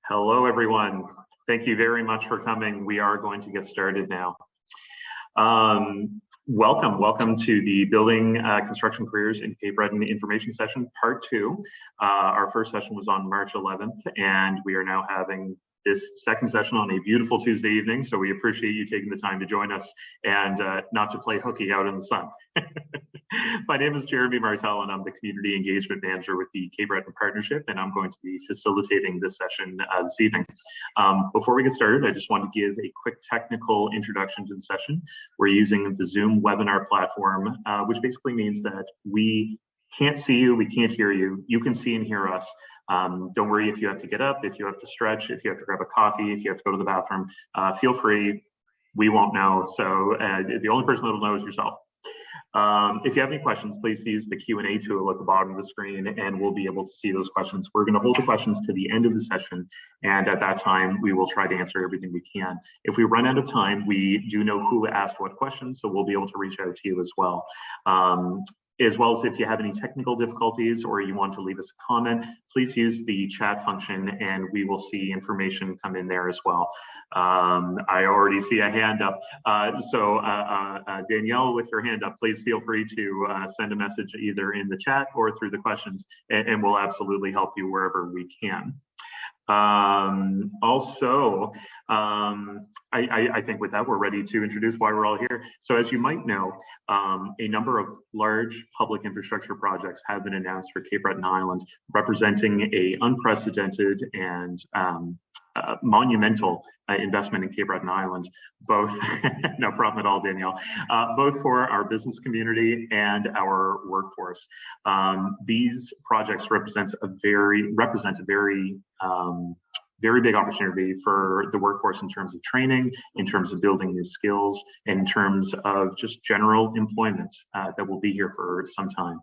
Hello, everyone. Thank you very much for coming. We are going to get started now. Welcome to the Building Construction Careers in Cape Breton Information Session, Part 2. Our first session was on March 11th, and we are now having this second session on a beautiful Tuesday evening. So we appreciate you taking the time to join us and not to play hooky out in the sun. My name is Jeremy Martel, and I'm the Community Engagement Manager with the Cape Breton Partnership, and I'm going to be facilitating this session this evening. Before we get started, I just want to give a quick technical introduction to the session. We're using the Zoom webinar platform, which basically means that we can't see you, we can't hear you. You can see and hear us. Don't worry if you have to get up, if you have to stretch, if you have to grab a coffee, if you have to go to the bathroom, feel free. We won't know. So the only person that'll know is yourself. If you have any questions, please use the Q&A tool at the bottom of the screen and we'll be able to see those questions. We're going to hold the questions to the end of the session, and at that time, we will try to answer everything we can. If we run out of time, we do know who asked what questions, so we'll be able to reach out to you as well. As well as if you have any technical difficulties or you want to leave us a comment, please use the chat function and we will see information come in there as well. I already see a hand up. Danielle, with your hand up, please feel free to send a message either in the chat or through the questions, and we'll absolutely help you wherever we can. I think with that, we're ready to introduce why we're all here. So as you might know, a number of large public infrastructure projects have been announced for Cape Breton Island, representing a unprecedented and monumental investment in Cape Breton Island, both, no problem at all, Danielle, both for our business community and our workforce. These projects represent a very big opportunity for the workforce in terms of training, in terms of building new skills, and in terms of just general employment that will be here for some time.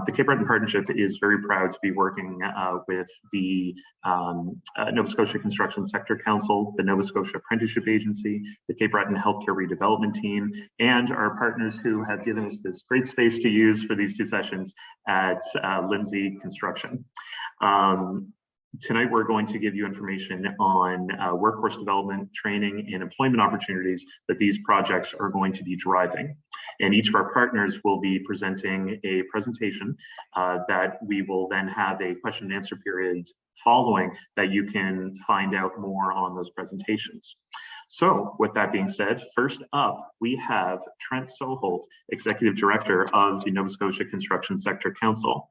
The Cape Breton Partnership is very proud to be working with the Nova Scotia Construction Sector Council, the Nova Scotia Apprenticeship Agency, the Cape Breton Healthcare Redevelopment Team, and our partners who have given us this great space to use for these two sessions at Lindsay Construction. Tonight, we're going to give you information on workforce development, training, and employment opportunities that these projects are going to be driving. And each of our partners will be presenting a presentation that we will then have a question and answer period following that you can find out more on those presentations. So with that being said, first up, we have Trent Soholt, Executive Director of the Nova Scotia Construction Sector Council.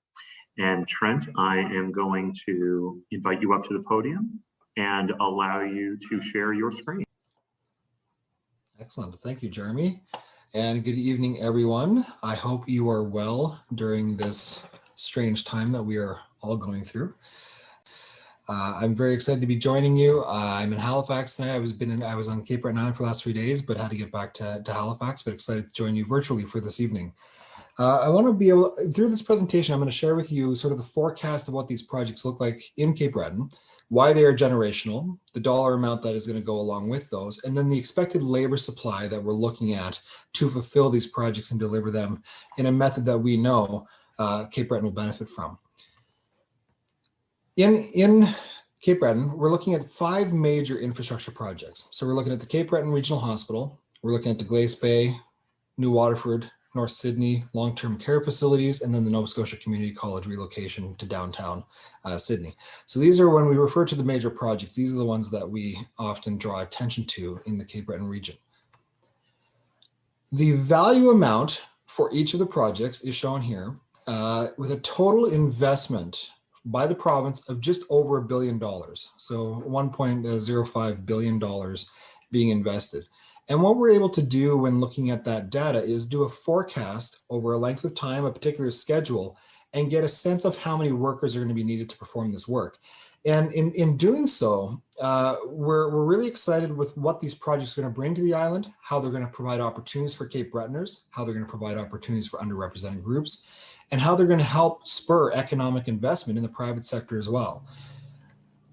And Trent, I am going to invite you up to the podium and allow you to share your screen. Excellent. Thank you, Jeremy. And good evening, everyone. I hope you are well during this strange time that we are all going through. I'm very excited to be joining you. I'm in Halifax tonight. I was on Cape Breton Island for the last 3 days, but had to get back to Halifax, but excited to join you virtually for this evening. I want to be able, through this presentation, I'm going to share with you sort of the forecast of what these projects look like in Cape Breton, why they are generational, the dollar amount that is going to go along with those, and then the expected labor supply that we're looking at to fulfill these projects and deliver them in a method that we know Cape Breton will benefit from. In Cape Breton, we're looking at 5 major infrastructure projects. So we're looking at the Cape Breton Regional Hospital, we're looking at the Glace Bay, New Waterford, North Sydney long-term care facilities, and then the Nova Scotia Community College relocation to downtown Sydney. So these are, when we refer to the major projects, these are the ones that we often draw attention to in the Cape Breton region. The value amount for each of the projects is shown here with a total investment by the province of just over $1 billion. So $1.05 billion being invested. And what we're able to do when looking at that data is do a forecast over a length of time, a particular schedule, and get a sense of how many workers are going to be needed to perform this work. And in doing so, we're really excited with what these projects are going to bring to the island, how they're going to provide opportunities for Cape Bretoners, how they're going to provide opportunities for underrepresented groups, and how they're going to help spur economic investment in the private sector as well.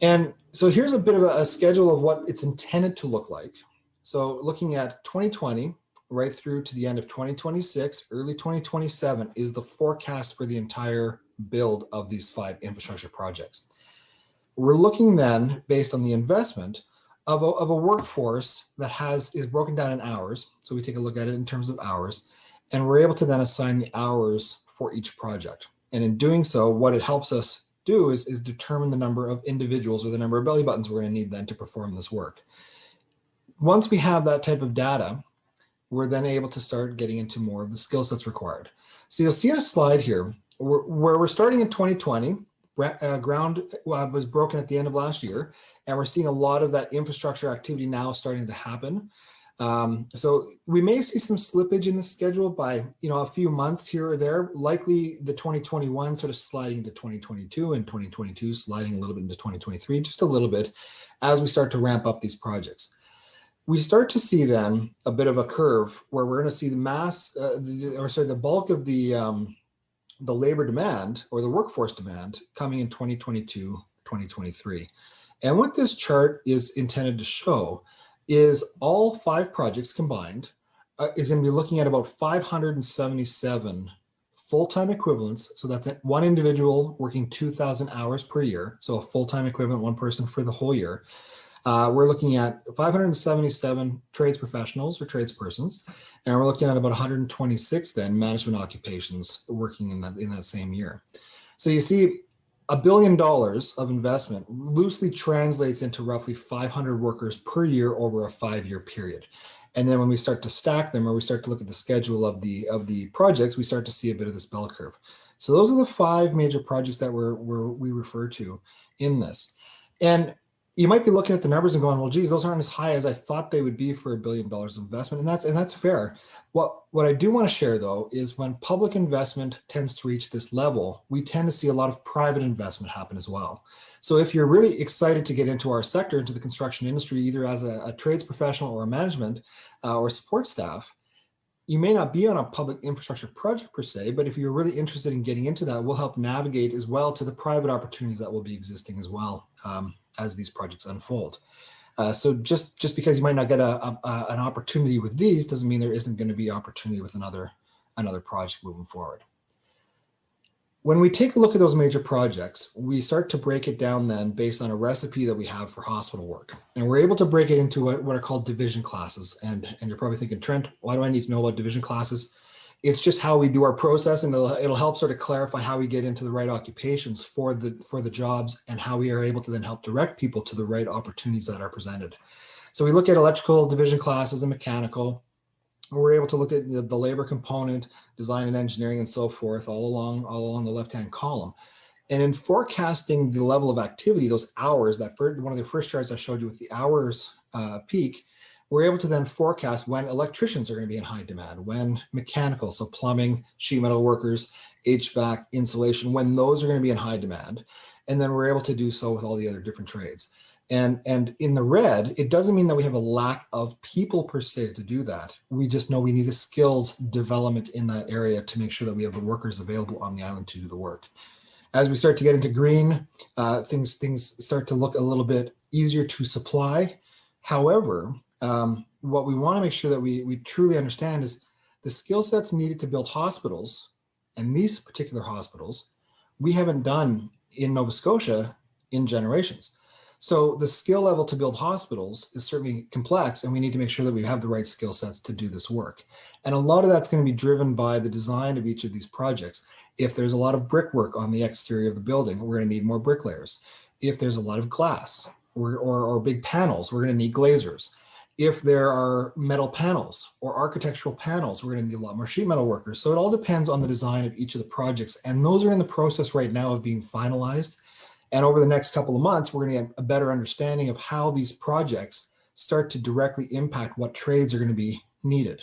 And so here's a bit of a schedule of what it's intended to look like. So looking at 2020 right through to the end of 2026, early 2027 is the forecast for the entire build of these 5 infrastructure projects. We're looking then, based on the investment, of a workforce that is broken down in hours. So we take a look at it in terms of hours, and we're able to then assign the hours for each project. And in doing so, what it helps us do is determine the number of individuals or the number of belly buttons we're going to need then to perform this work. Once we have that type of data, we're then able to start getting into more of the skill sets required. So you'll see on a slide here where we're starting in 2020. Ground was broken at the end of last year, and we're seeing a lot of that infrastructure activity now starting to happen. So we may see some slippage in the schedule by a few months here or there, likely the 2021 sort of sliding into 2022 and 2022 sliding a little bit into 2023, just a little bit as we start to ramp up these projects. We start to see then a bit of a curve where we're going to see the bulk of the labor demand or the workforce demand coming in 2022, 2023. And what this chart is intended to show is all 5 projects combined is going to be looking at about 577 full-time equivalents. So that's one individual working 2,000 hours per year. So a full-time equivalent, one person for the whole year. We're looking at 577 trades professionals or tradespersons, and we're looking at about 126 then management occupations working in that same year. So you see, $1 billion of investment loosely translates into roughly 500 workers per year over a 5-year period. And then when we start to stack them, or we start to look at the schedule of the projects, we start to see a bit of this bell curve. So those are the 5 major projects that we refer to in this. And you might be looking at the numbers and going, well, geez, those aren't as high as I thought they would be for $1 billion of investment. And that's fair. What I do want to share, though, is when public investment tends to reach this level, we tend to see a lot of private investment happen as well. So if you're really excited to get into our sector, into the construction industry, either as a trades professional or a management or support staff, you may not be on a public infrastructure project per se, but if you're really interested in getting into that, we'll help navigate as well to the private opportunities that will be existing as well as these projects unfold. So just because you might not get an opportunity with these doesn't mean there isn't going to be opportunity with another project moving forward. When we take a look at those major projects, we start to break it down then based on a recipe that we have for hospital work. And we're able to break it into what are called division classes. And you're probably thinking, Trent, why do I need to know about division classes? It's just how we do our process, and it'll help sort of clarify how we get into the right occupations for the jobs, and how we are able to then help direct people to the right opportunities that are presented. So we look at electrical division classes and mechanical. We're able to look at the labor component, design and engineering, and so forth, all along the left-hand column. And in forecasting the level of activity, those hours, one of the first charts I showed you with the hours peak, we're able to then forecast when electricians are going to be in high demand, when mechanical, so plumbing, sheet metal workers, HVAC, insulation, when those are going to be in high demand. And then we're able to do so with all the other different trades. And in the red, it doesn't mean that we have a lack of people per se to do that. We just know we need a skills development in that area to make sure that we have the workers available on the island to do the work. As we start to get into green, things start to look a little bit easier to supply. However, what we want to make sure that we truly understand is the skill sets needed to build hospitals, and these particular hospitals, we haven't done in Nova Scotia in generations. So the skill level to build hospitals is certainly complex, and we need to make sure that we have the right skill sets to do this work. And a lot of that's going to be driven by the design of each of these projects. If there's a lot of brickwork on the exterior of the building, we're going to need more bricklayers. If there's a lot of glass or big panels, we're going to need glazers. If there are metal panels or architectural panels, we're going to need a lot more sheet metal workers. So it all depends on the design of each of the projects. And those are in the process right now of being finalized. And over the next couple of months, we're going to get a better understanding of how these projects start to directly impact what trades are going to be needed.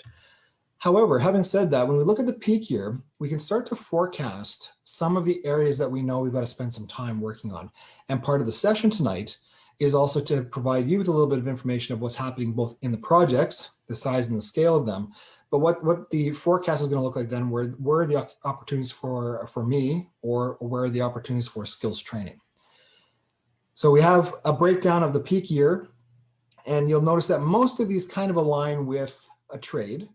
However, having said that, when we look at the peak year, we can start to forecast some of the areas that we know we've got to spend some time working on. And part of the session tonight is also to provide you with a little bit of information of what's happening both in the projects, the size and the scale of them, but what the forecast is going to look like then, where are the opportunities for me, or where are the opportunities for skills training. So we have a breakdown of the peak year, and you'll notice that most of these kind of align with a trade.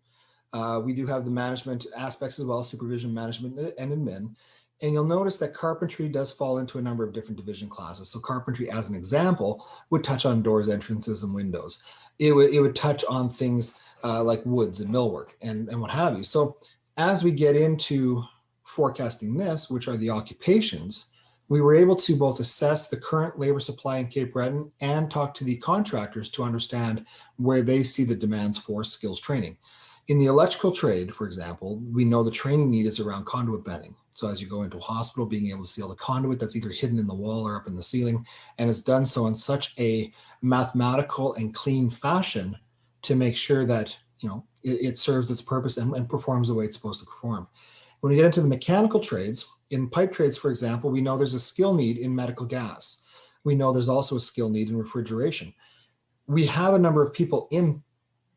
We do have the management aspects as well, supervision, management, and admin. And you'll notice that carpentry does fall into a number of different division classes. So carpentry, as an example, would touch on doors, entrances, and windows. It would touch on things like woods and millwork and what have you. So as we get into forecasting this, which are the occupations, we were able to both assess the current labor supply in Cape Breton and talk to the contractors to understand where they see the demands for skills training. In the electrical trade, for example, we know the training need is around conduit bending. So as you go into a hospital, being able to seal the conduit that's either hidden in the wall or up in the ceiling, and it's done so in such a mathematical and clean fashion to make sure that it serves its purpose and performs the way it's supposed to perform. When we get into the mechanical trades, in pipe trades, for example, we know there's a skill need in medical gas. We know there's also a skill need in refrigeration. We have a number of people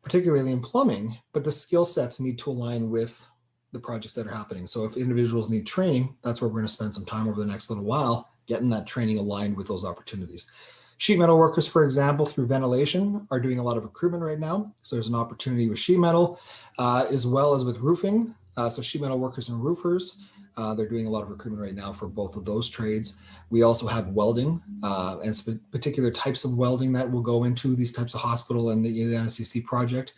particularly in plumbing, but the skill sets need to align with the projects that are happening. So if individuals need training, that's where we're going to spend some time over the next little while, getting that training aligned with those opportunities. Sheet metal workers, for example, through ventilation are doing a lot of recruitment right now. So there's an opportunity with sheet metal as well as with roofing. So sheet metal workers and roofers, they're doing a lot of recruitment right now for both of those trades. We also have welding and particular types of welding that will go into these types of hospital and the NSCC project.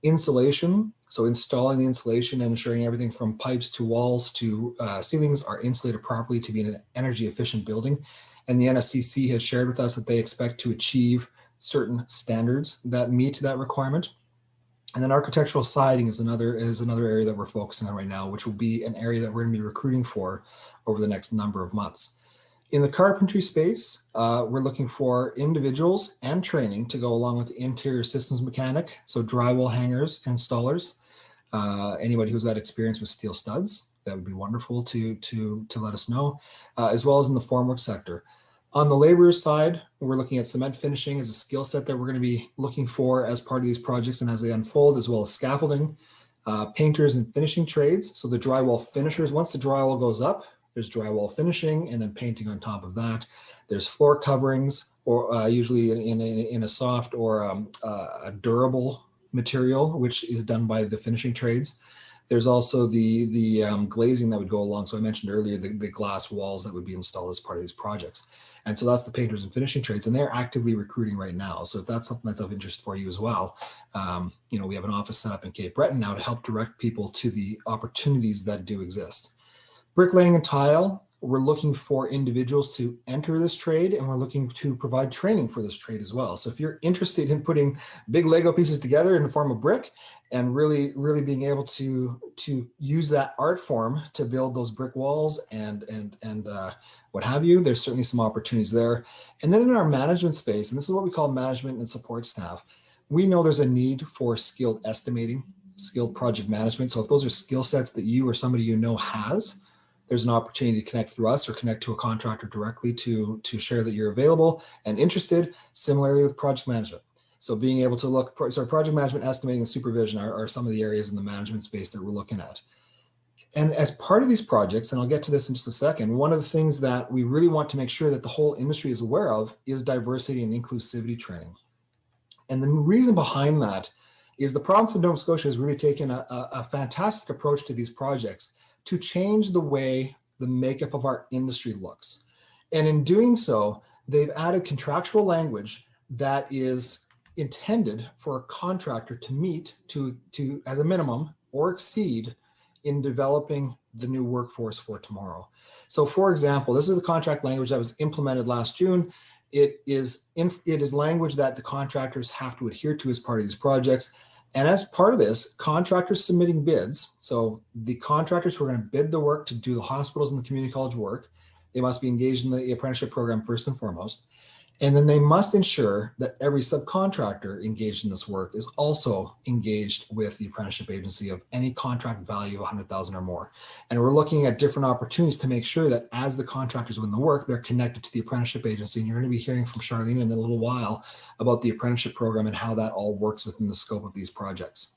Insulation, so installing the insulation and ensuring everything from pipes to walls to ceilings are insulated properly to be in an energy efficient building. And the NSCC has shared with us that they expect to achieve certain standards that meet that requirement. And then architectural siding is another area that we're focusing on right now, which will be an area that we're going to be recruiting for over the next number of months. In the carpentry space, we're looking for individuals and training to go along with the interior systems mechanic, so drywall hangers, installers, anybody who's got experience with steel studs, that would be wonderful to let us know, as well as in the formwork sector. On the labor side, we're looking at cement finishing as a skill set that we're going to be looking for as part of these projects and as they unfold, as well as scaffolding, painters and finishing trades. So the drywall finishers, once the drywall goes up, there's drywall finishing and then painting on top of that. There's floor coverings, or usually in a soft or a durable material, which is done by the finishing trades. There's also the glazing that would go along. So I mentioned earlier the glass walls that would be installed as part of these projects. And so that's the painters and finishing trades, and they're actively recruiting right now. So if that's something that's of interest for you as well, we have an office set up in Cape Breton now to help direct people to the opportunities that do exist. Bricklaying and tile, we're looking for individuals to enter this trade, and we're looking to provide training for this trade as well. So if you're interested in putting big Lego pieces together in the form of brick and really being able to use that art form to build those brick walls and what have you, there's certainly some opportunities there. And then in our management space, and this is what we call management and support staff, we know there's a need for skilled estimating, skilled project management. So if those are skill sets that you or somebody you know has, there's an opportunity to connect through us or connect to a contractor directly to share that you're available and interested. Similarly with project management. So being able to look, so project management, estimating, and supervision are some of the areas in the management space that we're looking at. And as part of these projects, and I'll get to this in just a second, one of the things that we really want to make sure that the whole industry is aware of is diversity and inclusivity training. And the reason behind that is the province of Nova Scotia has really taken a fantastic approach to these projects to change the way the makeup of our industry looks. And in doing so, they've added contractual language that is intended for a contractor to meet to as a minimum or exceed in developing the new workforce for tomorrow. So for example, this is the contract language that was implemented last June. It is language that the contractors have to adhere to as part of these projects. And as part of this, contractors submitting bids, so the contractors who are going to bid the work to do the hospitals and the community college work, they must be engaged in the apprenticeship program first and foremost. And then they must ensure that every subcontractor engaged in this work is also engaged with the apprenticeship agency of any contract value of 100,000 or more. And we're looking at different opportunities to make sure that as the contractors win the work, they're connected to the apprenticeship agency. And you're going to be hearing from Charlene in a little while about the apprenticeship program and how that all works within the scope of these projects.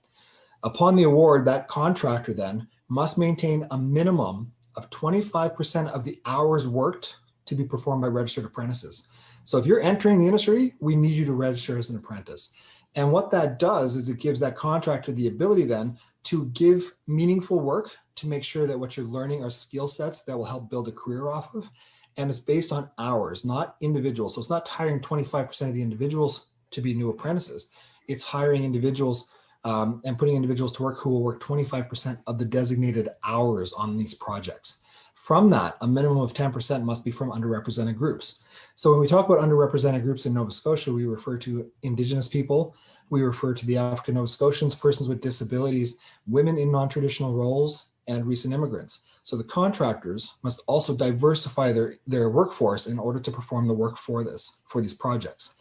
Upon the award, that contractor then must maintain a minimum of 25% of the hours worked to be performed by registered apprentices. So if you're entering the industry, we need you to register as an apprentice. And what that does is it gives that contractor the ability then to give meaningful work, to make sure that what you're learning are skill sets that will help build a career off of. And it's based on hours, not individuals. So it's not hiring 25% of the individuals to be new apprentices. It's hiring individuals and putting individuals to work who will work 25% of the designated hours on these projects. From that, a minimum of 10% must be from underrepresented groups. So when we talk about underrepresented groups in Nova Scotia, we refer to Indigenous people, we refer to the African Nova Scotians, persons with disabilities, women in non-traditional roles, and recent immigrants. So the contractors must also diversify their workforce in order to perform the work for these projects.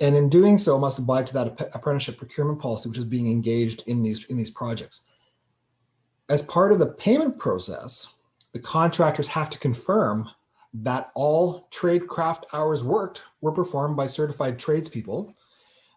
And in doing so, must abide to that apprenticeship procurement policy, which is being engaged in these projects. As part of the payment process, the contractors have to confirm that all trade craft hours worked were performed by certified tradespeople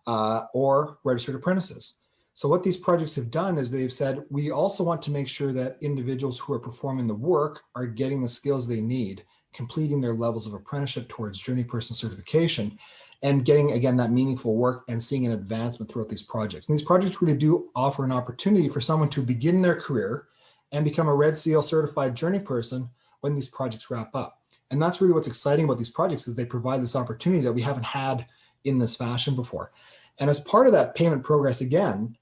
or registered apprentices. So what these projects have done is they've said, we also want to make sure that individuals who are performing the work are getting the skills they need, completing their levels of apprenticeship towards journey person certification, and getting, again, that meaningful work and seeing an advancement throughout these projects. And these projects really do offer an opportunity for someone to begin their career and become a Red Seal certified journey person when these projects wrap up. And that's really what's exciting about these projects, is they provide this opportunity that we haven't had in this fashion before. And as part of that payment progress, again,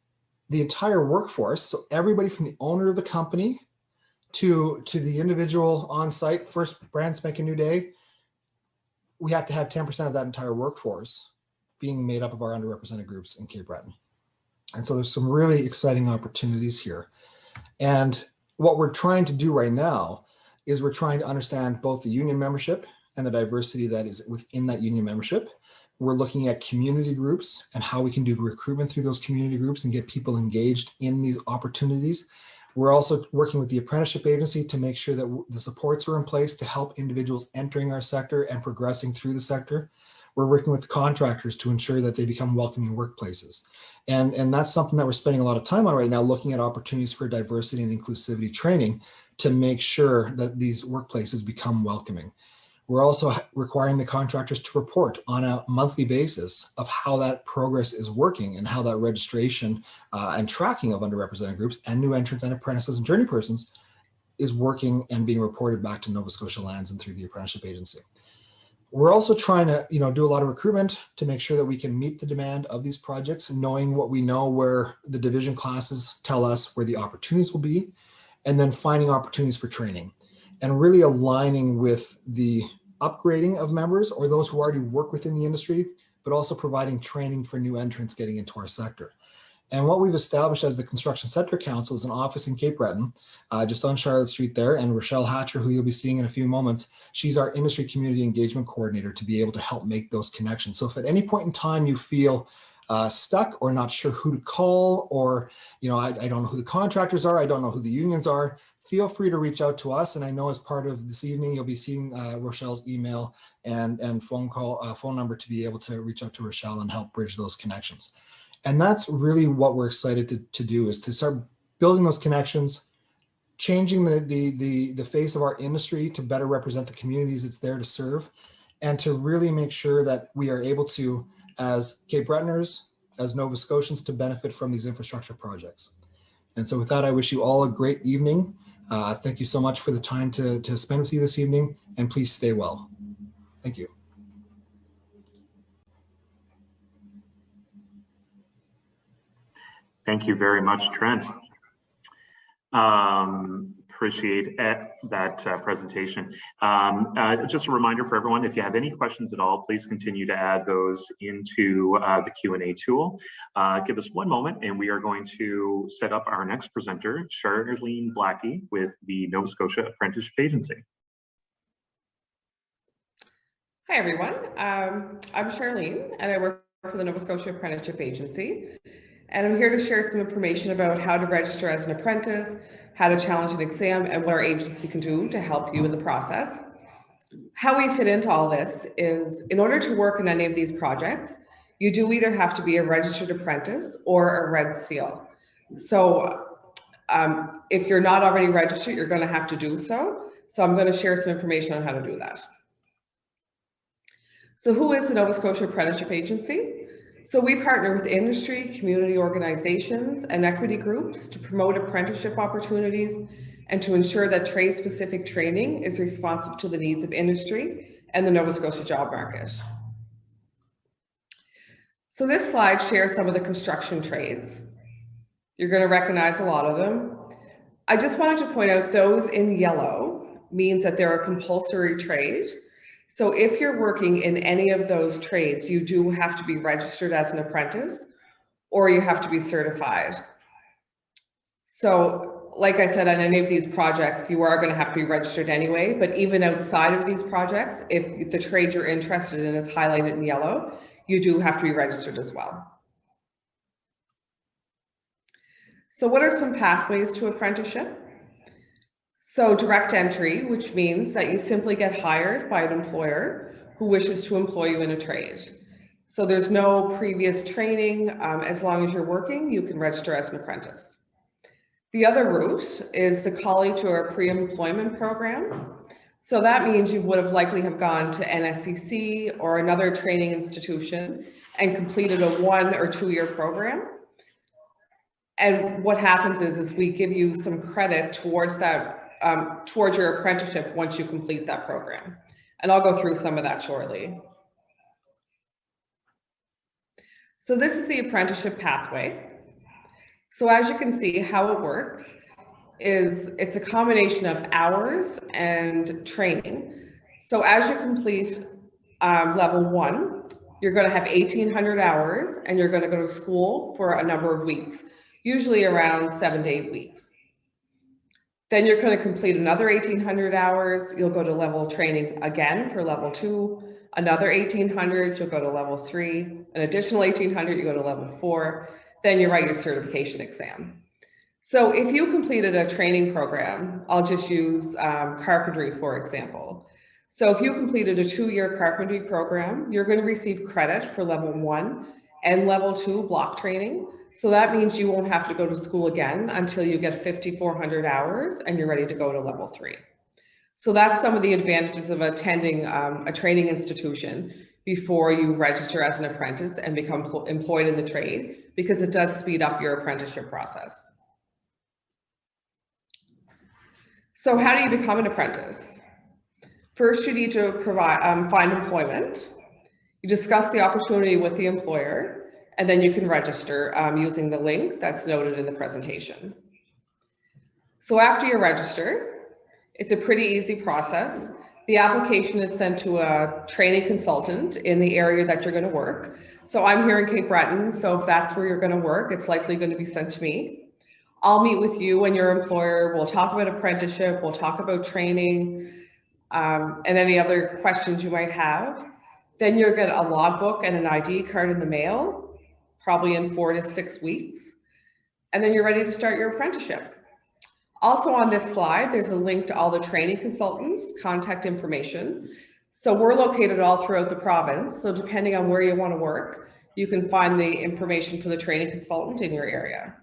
the entire workforce, so everybody from the owner of the company to the individual on site, first brand spanking new day, we have to have 10% of that entire workforce being made up of our underrepresented groups in Cape Breton. And so there's some really exciting opportunities here. And what we're trying to do right now is we're trying to understand both the union membership and the diversity that is within that union membership. We're looking at community groups and how we can do recruitment through those community groups and get people engaged in these opportunities. We're also working with the Apprenticeship Agency to make sure that the supports are in place to help individuals entering our sector and progressing through the sector. We're working with contractors to ensure that they become welcoming workplaces. And that's something that we're spending a lot of time on right now, looking at opportunities for diversity and inclusivity training to make sure that these workplaces become welcoming. We're also requiring the contractors to report on a monthly basis of how that progress is working and how that registration and tracking of underrepresented groups and new entrants and apprentices and journey persons is working and being reported back to Nova Scotia Lands and through the Apprenticeship Agency. We're also trying to, do a lot of recruitment to make sure that we can meet the demand of these projects, knowing what we know where the division classes tell us where the opportunities will be, and then finding opportunities for training and really aligning with the upgrading of members or those who already work within the industry, but also providing training for new entrants getting into our sector. And what we've established as the Construction Sector Council is an office in Cape Breton, just on Charlotte Street there. And Rochelle Hatcher, who you'll be seeing in a few moments, she's our industry community engagement coordinator to be able to help make those connections. So if at any point in time you feel stuck or not sure who to call, or, I don't know who the contractors are, I don't know who the unions are, feel free to reach out to us. And I know as part of this evening, you'll be seeing Rochelle's email and phone number to be able to reach out to Rochelle and help bridge those connections. And that's really what we're excited to do, is to start building those connections, changing the face of our industry to better represent the communities it's there to serve, and to really make sure that we are able to, as Cape Bretoners, as Nova Scotians, to benefit from these infrastructure projects. And so with that, I wish you all a great evening. Thank you so much for the time to spend with you this evening, and please stay well. Thank you. Thank you very much, Trent. Appreciate that presentation. Just a reminder for everyone, if you have any questions at all, please continue to add those into the Q&A tool. Give us one moment and we are going to set up our next presenter, Charlene Blackie with the Nova Scotia Apprenticeship Agency. Hi everyone, I'm Charlene and I work for the Nova Scotia Apprenticeship Agency. And I'm here to share some information about how to register as an apprentice, how to challenge an exam, and what our agency can do to help you in the process. How we fit into all this is, in order to work in any of these projects, you do either have to be a registered apprentice or a Red Seal. So if you're not already registered, you're going to have to do so. So I'm going to share some information on how to do that. So who is the Nova Scotia Apprenticeship Agency? So we partner with industry, community organizations, and equity groups to promote apprenticeship opportunities and to ensure that trade-specific training is responsive to the needs of industry and the Nova Scotia job market. So this slide shares some of the construction trades. You're going to recognize a lot of them. I just wanted to point out those in yellow means that they're a compulsory trade. So if you're working in any of those trades, you do have to be registered as an apprentice or you have to be certified. So like I said, on any of these projects, you are going to have to be registered anyway, but even outside of these projects, if the trade you're interested in is highlighted in yellow, you do have to be registered as well. So what are some pathways to apprenticeship? So direct entry, which means that you simply get hired by an employer who wishes to employ you in a trade. So there's no previous training. As long as you're working, you can register as an apprentice. The other route is the college or a pre-employment program. So that means you would have likely have gone to NSCC or another training institution and completed a 1 or 2 year program. And what happens is we give you some credit towards that, towards your apprenticeship once you complete that program. And I'll go through some of that shortly. So this is the apprenticeship pathway. So as you can see, how it works is it's a combination of hours and training. So as you complete level 1, you're going to have 1,800 hours and you're going to go to school for a number of weeks, usually around 7 to 8 weeks. Then you're going to complete another 1,800 hours. You'll go to level training again for level 2, another 1,800, you'll go to level 3, an additional 1,800, you go to level 4, then you write your certification exam. So if you completed a training program, I'll just use carpentry, for example. So if you completed a 2-year carpentry program, you're going to receive credit for level 1 and level 2 block training. So that means you won't have to go to school again until you get 5,400 hours and you're ready to go to level 3. So that's some of the advantages of attending a training institution before you register as an apprentice and become employed in the trade, because it does speed up your apprenticeship process. So how do you become an apprentice? First, you need to find employment. You discuss the opportunity with the employer, and then you can register using the link that's noted in the presentation. So after you register, it's a pretty easy process. The application is sent to a training consultant in the area that you're going to work. So I'm here in Cape Breton, so if that's where you're going to work, it's likely going to be sent to me. I'll meet with you and your employer. We'll talk about apprenticeship, we'll talk about training, and any other questions you might have. Then you'll get a logbook and an ID card in the mail, probably in 4 to 6 weeks. And then you're ready to start your apprenticeship. Also on this slide, there's a link to all the training consultants' contact information. So we're located all throughout the province. So depending on where you want to work, you can find the information for the training consultant in your area.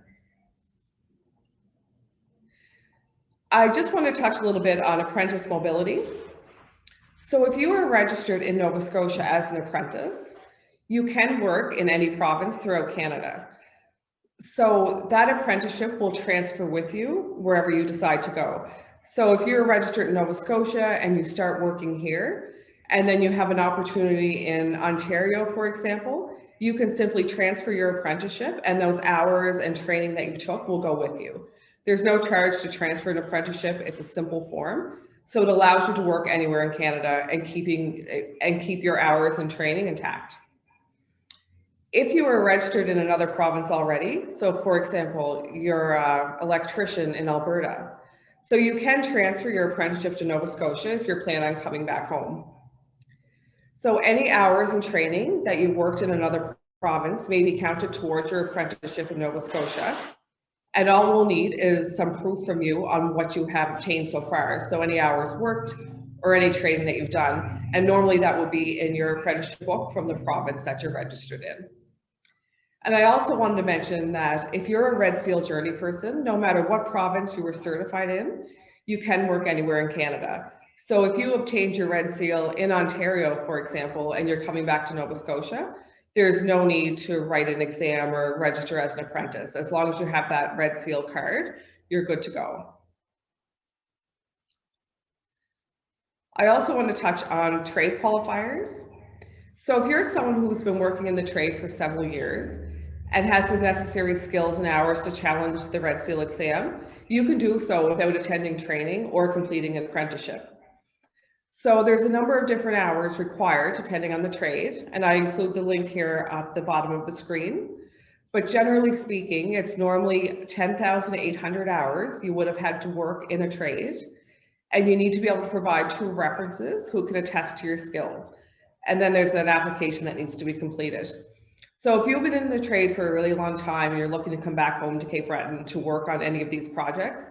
I just want to touch a little bit on apprentice mobility. So if you are registered in Nova Scotia as an apprentice, you can work in any province throughout Canada. So that apprenticeship will transfer with you wherever you decide to go. So if you're registered in Nova Scotia and you start working here, and then you have an opportunity in Ontario, for example, you can simply transfer your apprenticeship and those hours and training that you took will go with you. There's no charge to transfer an apprenticeship. It's a simple form. So it allows you to work anywhere in Canada and keep your hours and training intact. If you are registered in another province already, so for example, you're an electrician in Alberta, so you can transfer your apprenticeship to Nova Scotia if you're planning on coming back home. So any hours and training that you worked in another province may be counted towards your apprenticeship in Nova Scotia. And all we'll need is some proof from you on what you have obtained so far. So any hours worked or any training that you've done. And normally that will be in your apprenticeship book from the province that you're registered in. And I also wanted to mention that if you're a Red Seal Journey person, no matter what province you were certified in, you can work anywhere in Canada. So if you obtained your Red Seal in Ontario, for example, and you're coming back to Nova Scotia, there's no need to write an exam or register as an apprentice. As long as you have that Red Seal card, you're good to go. I also want to touch on trade qualifiers. So if you're someone who's been working in the trade for several years and has the necessary skills and hours to challenge the Red Seal exam, you can do so without attending training or completing an apprenticeship. So there's a number of different hours required depending on the trade, and I include the link here at the bottom of the screen. But generally speaking, it's normally 10,800 hours you would have had to work in a trade, and you need to be able to provide 2 references who can attest to your skills. And then there's an application that needs to be completed. So if you've been in the trade for a really long time and you're looking to come back home to Cape Breton to work on any of these projects,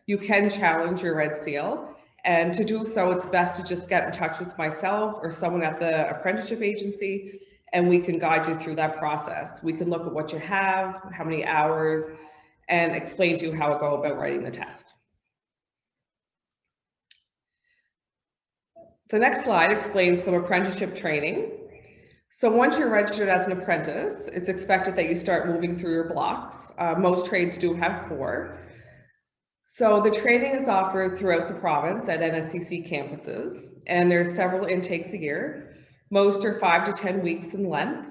you can challenge your Red Seal. And to do so, it's best to just get in touch with myself or someone at the apprenticeship agency, and we can guide you through that process. We can look at what you have, how many hours, and explain to you how to go about writing the test. The next slide explains some apprenticeship training. So once you're registered as an apprentice, it's expected that you start moving through your blocks. Most trades do have 4. So the training is offered throughout the province at NSCC campuses, and there's several intakes a year. Most are 5 to 10 weeks in length,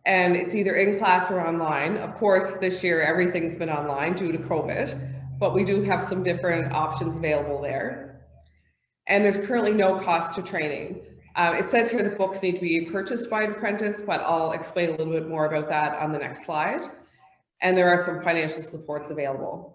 and it's either in class or online. Of course, this year everything's been online due to COVID, but we do have some different options available there. And there's currently no cost to training. It says here the books need to be purchased by an apprentice, but I'll explain a little bit more about that on the next slide. And there are some financial supports available.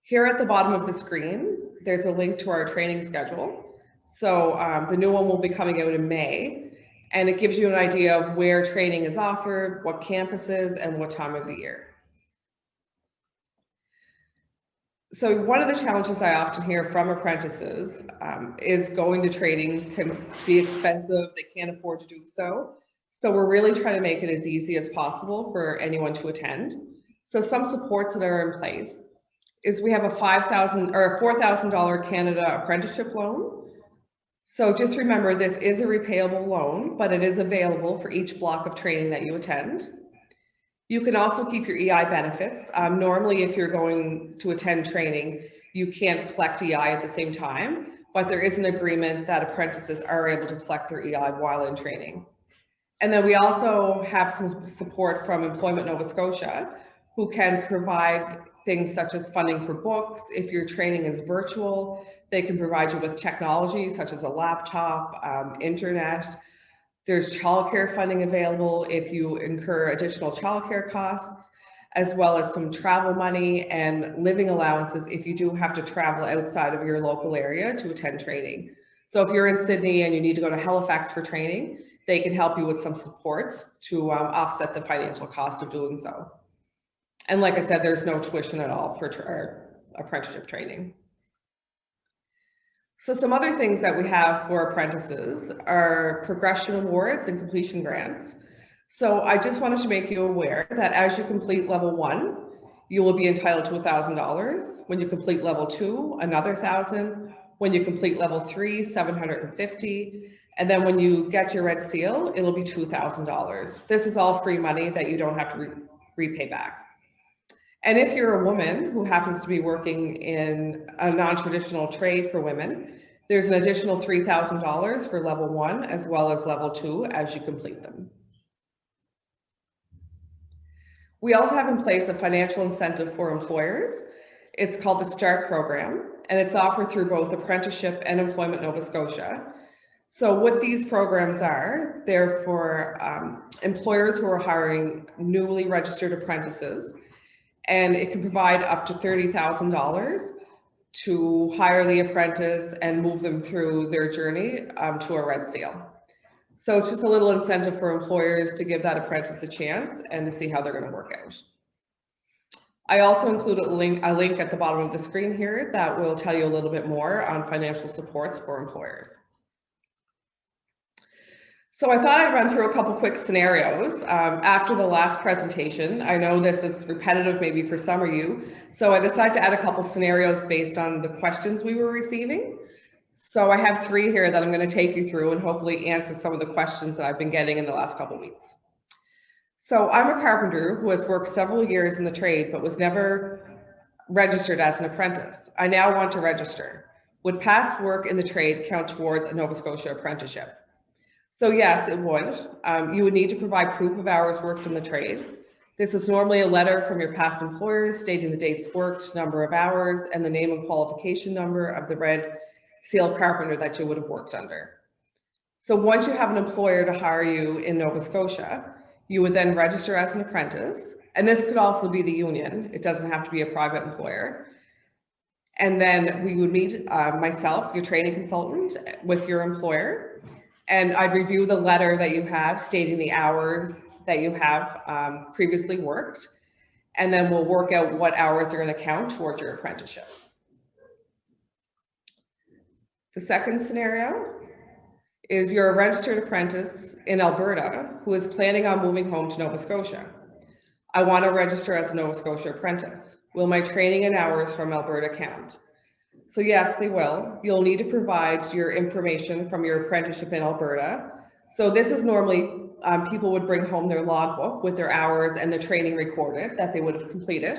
Here at the bottom of the screen, there's a link to our training schedule. So the new one will be coming out in May, and it gives you an idea of where training is offered, what campuses, and what time of the year. So one of the challenges I often hear from apprentices is going to training can be expensive, they can't afford to do so. So we're really trying to make it as easy as possible for anyone to attend. So some supports that are in place is we have a $5,000 or a $4,000 Canada apprenticeship loan. So just remember, this is a repayable loan, but it is available for each block of training that you attend. You can also keep your EI benefits. Normally, if you're going to attend training, you can't collect EI at the same time, but there is an agreement that apprentices are able to collect their EI while in training. And then we also have some support from Employment Nova Scotia, who can provide things such as funding for books. If your training is virtual, they can provide you with technology such as a laptop, internet. There's childcare funding available if you incur additional childcare costs, as well as some travel money and living allowances if you do have to travel outside of your local area to attend training. So if you're in Sydney and you need to go to Halifax for training, they can help you with some supports to offset the financial cost of doing so. And like I said, there's no tuition at all for our apprenticeship training. So some other things that we have for apprentices are progression awards and completion grants. So I just wanted to make you aware that as you complete level 1, you will be entitled to $1,000. When you complete level 2, another $1,000. When you complete level 3, $750. And then when you get your Red Seal, it'll be $2,000. This is all free money that you don't have to repay back. And if you're a woman who happens to be working in a non-traditional trade for women, there's an additional $3,000 for level 1 as well as level 2 as you complete them. We also have in place a financial incentive for employers. It's called the START program, and it's offered through both Apprenticeship and Employment Nova Scotia. So what these programs are, they're for employers who are hiring newly registered apprentices, and it can provide up to $30,000 to hire the apprentice and move them through their journey to a Red Seal. So it's just a little incentive for employers to give that apprentice a chance and to see how they're going to work out. I also include a link at the bottom of the screen here that will tell you a little bit more on financial supports for employers. So I thought I'd run through a couple quick scenarios after the last presentation. I know this is repetitive maybe for some of you, so I decided to add a couple scenarios based on the questions we were receiving. So I have 3 here that I'm going to take you through and hopefully answer some of the questions that I've been getting in the last couple weeks. So I'm a carpenter who has worked several years in the trade, but was never registered as an apprentice. I now want to register. Would past work in the trade count towards a Nova Scotia apprenticeship? So yes, it would. You would need to provide proof of hours worked in the trade. This is normally a letter from your past employer stating the dates worked, number of hours, and the name and qualification number of the red seal carpenter that you would have worked under. So once you have an employer to hire you in Nova Scotia, you would then register as an apprentice. And this could also be the union. It doesn't have to be a private employer. And then we would meet, myself, your training consultant, with your employer. And I'd review the letter that you have stating the hours that you have previously worked. And then we'll work out what hours are going to count towards your apprenticeship. The second scenario is you're a registered apprentice in Alberta who is planning on moving home to Nova Scotia. I want to register as a Nova Scotia apprentice. Will my training and hours from Alberta count? So yes, they will. You'll need to provide your information from your apprenticeship in Alberta. So this is normally, people would bring home their logbook with their hours and the training recorded that they would have completed.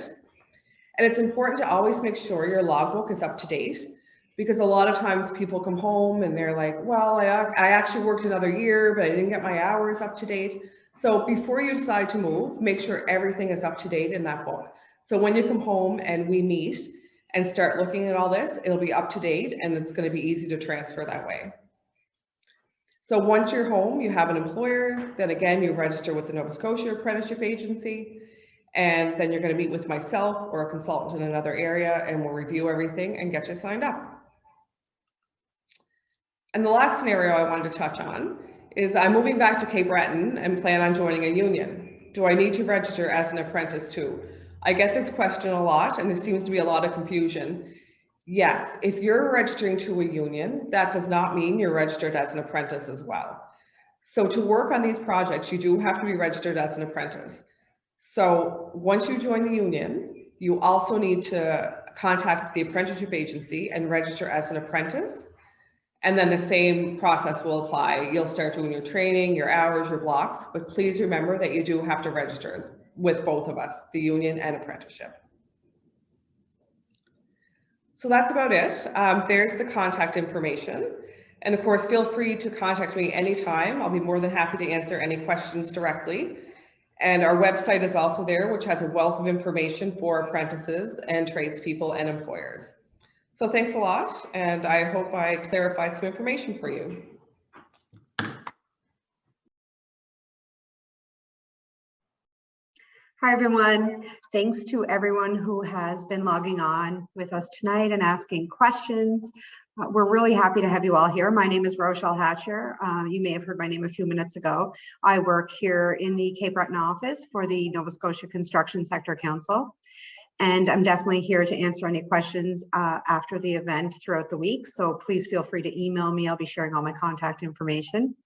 And it's important to always make sure your logbook is up to date, because a lot of times people come home and they're like, well, I actually worked another year, but I didn't get my hours up to date. So before you decide to move, make sure everything is up to date in that book. So when you come home and we meet and start looking at all this, it'll be up to date and it's going to be easy to transfer that way. So once you're home, you have an employer, then again, you register with the Nova Scotia Apprenticeship Agency, and then you're going to meet with myself or a consultant in another area, and we'll review everything and get you signed up. And the last scenario I wanted to touch on is I'm moving back to Cape Breton and plan on joining a union. Do I need to register as an apprentice too? I get this question a lot, and there seems to be a lot of confusion. Yes, if you're registering to a union, that does not mean you're registered as an apprentice as well. So to work on these projects, you do have to be registered as an apprentice. So once you join the union, you also need to contact the apprenticeship agency and register as an apprentice. And then the same process will apply. You'll start doing your training, your hours, your blocks, but please remember that you do have to register with both of us, the union and apprenticeship. So that's about it. There's the contact information. And of course, feel free to contact me anytime. I'll be more than happy to answer any questions directly. And our website is also there, which has a wealth of information for apprentices and tradespeople and employers. So thanks a lot, and I hope I clarified some information for you. Hi, everyone. Thanks to everyone who has been logging on with us tonight and asking questions. We're really happy to have you all here. My name is Rochelle Hatcher. You may have heard my name a few minutes ago. I work here in the Cape Breton office for the Nova Scotia Construction Sector Council. And I'm definitely here to answer any questions after the event throughout the week. So please feel free to email me. I'll be sharing all my contact information.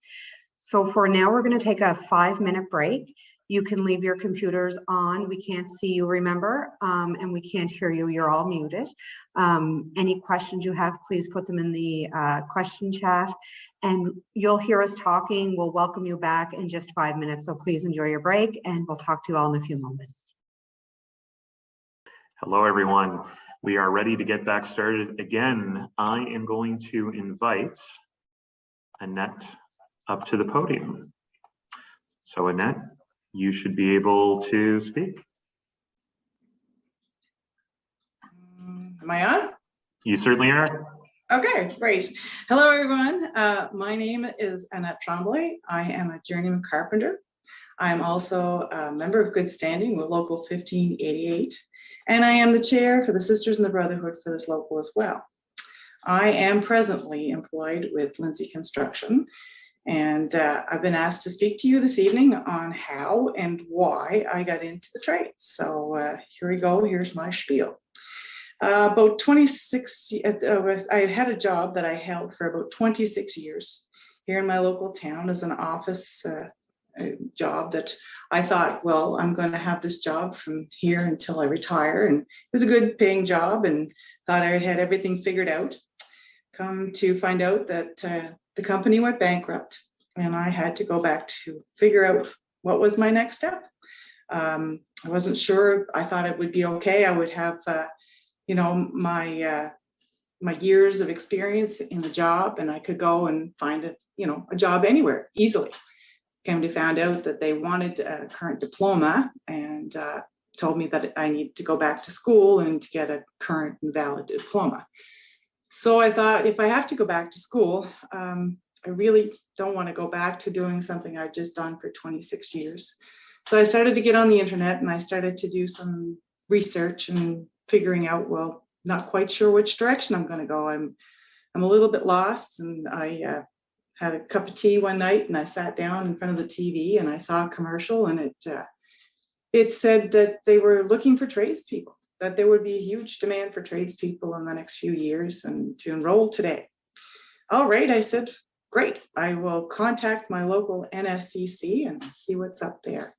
So for now, we're going to take a 5-minute break. You can leave your computers on. We can't see you, remember, and we can't hear you. You're all muted. Any questions you have, please put them in the question chat. And you'll hear us talking. We'll welcome you back in just 5 minutes. So please enjoy your break, and we'll talk to you all in a few moments. Hello, everyone. We are ready to get back started again. I am going to invite Annette up to the podium. So Annette, you should be able to speak. Am I on? You certainly are. Okay, great. Hello, everyone. My name is Annette Tremblay. I am a journeyman carpenter. I am also a member of good standing with Local 1588. And I am the chair for the Sisters in the Brotherhood for this local as well. I am presently employed with Lindsay Construction, and I've been asked to speak to you this evening on how and why I got into the trades. So here we go, here's my spiel. About 26, I had a job that I held for about 26 years here in my local town as an office job that I thought, well, I'm going to have this job from here until I retire. And it was a good paying job and thought I had everything figured out. Come to find out that the company went bankrupt and I had to go back to figure out what was my next step. I wasn't sure. I thought it would be okay. I would have, my years of experience in the job, and I could go and find a job anywhere easily. Came to find out that they wanted a current diploma, and told me that I need to go back to school and to get a current and valid diploma. So I thought, if I have to go back to school, I really don't want to go back to doing something I've just done for 26 years. So I started to get on the internet, and I started to do some research and figuring out, well, not quite sure which direction I'm going to go. I'm a little bit lost, and I had a cup of tea one night, and I sat down in front of the TV, and I saw a commercial, and it said that they were looking for tradespeople, that there would be a huge demand for tradespeople in the next few years, and to enroll today. All right, I said, great. I will contact my local NSCC and see what's up there.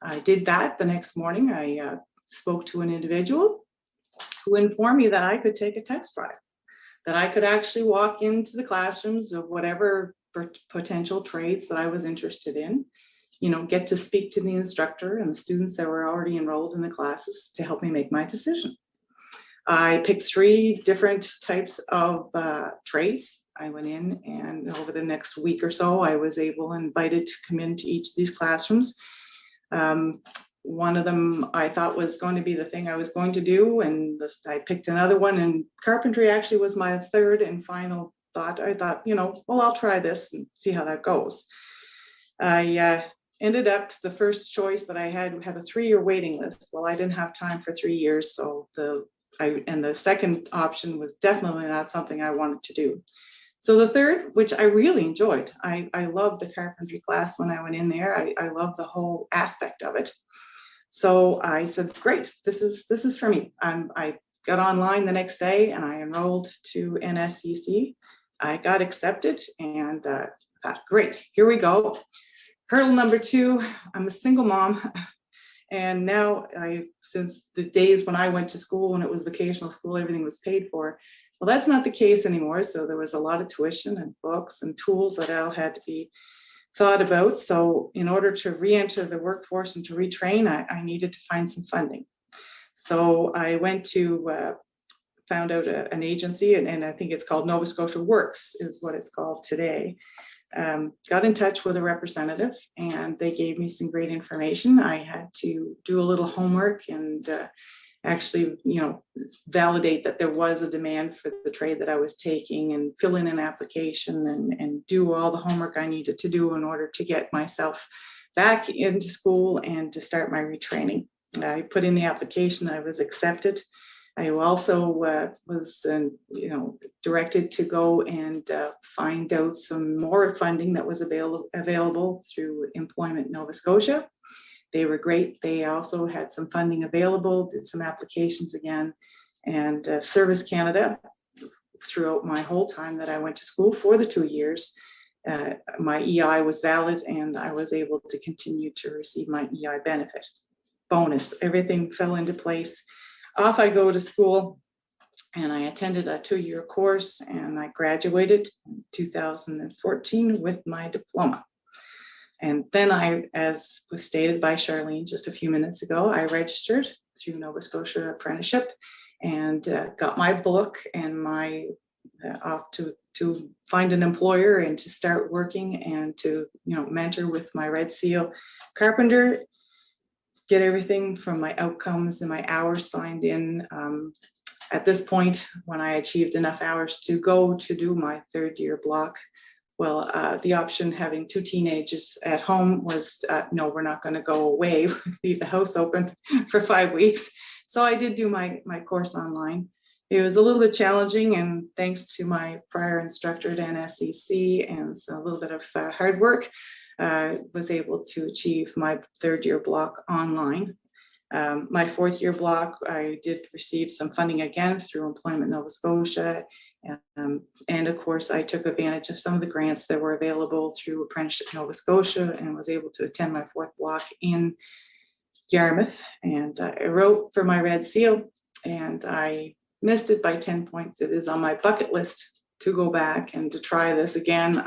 I did that the next morning. I spoke to an individual who informed me that I could take a test drive, that I could actually walk into the classrooms of whatever potential trades that I was interested in, get to speak to the instructor and the students that were already enrolled in the classes to help me make my decision. I picked 3 different types of trades. I went in, and over the next week or so, I was invited to come into each of these classrooms. One of them I thought was going to be the thing I was going to do, and I picked another one, and carpentry actually was my third and final thought. I thought, well, I'll try this and see how that goes. I ended up, the first choice that I had a 3-year waiting list. Well, I didn't have time for 3 years, so the second option was definitely not something I wanted to do. So the third, which I really enjoyed, I loved the carpentry class when I went in there. I loved the whole aspect of it. So I said, great, this is for me. I got online the next day, and I enrolled to NSCC. I got accepted, and thought, great, here we go. Hurdle number 2, I'm a single mom. And now since the days when I went to school, when it was vocational school, everything was paid for. Well, that's not the case anymore. So there was a lot of tuition and books and tools that all had to be thought about. So in order to re-enter the workforce and to retrain, I needed to find some funding. So I went to, found out an agency, and I think it's called Nova Scotia Works is what it's called today. Got in touch with a representative, and they gave me some great information. I had to do a little homework and actually, validate that there was a demand for the trade that I was taking, and fill in an application and do all the homework I needed to do in order to get myself back into school and to start my retraining. I put in the application, I was accepted. I also was directed to go and find out some more funding that was available through Employment Nova Scotia. They were great. They also had some funding available, did some applications again, and Service Canada, throughout my whole time that I went to school for the 2 years, my EI was valid, and I was able to continue to receive my EI benefit. Bonus, everything fell into place. Off I go to school, and I attended a 2-year course, and I graduated in 2014 with my diploma. And then as was stated by Charlene just a few minutes ago, I registered through Nova Scotia Apprenticeship, and got my book and my off to find an employer and to start working and to mentor with my Red Seal carpenter, get everything from my outcomes and my hours signed in. At this point, when I achieved enough hours to go to do my 3rd-year block, well, the option having 2 teenagers at home was, no, we're not going to go away, leave the house open for 5 weeks. So I did do my course online. It was a little bit challenging, and thanks to my prior instructor at NSCC and a little bit of hard work, was able to achieve my 3rd-year block online. My 4th-year block, I did receive some funding again through Employment Nova Scotia. And of course, I took advantage of some of the grants that were available through Apprenticeship Nova Scotia, and was able to attend my 4th block in Yarmouth. And I wrote for my Red Seal, and I missed it by 10 points. It is on my bucket list to go back and to try this again.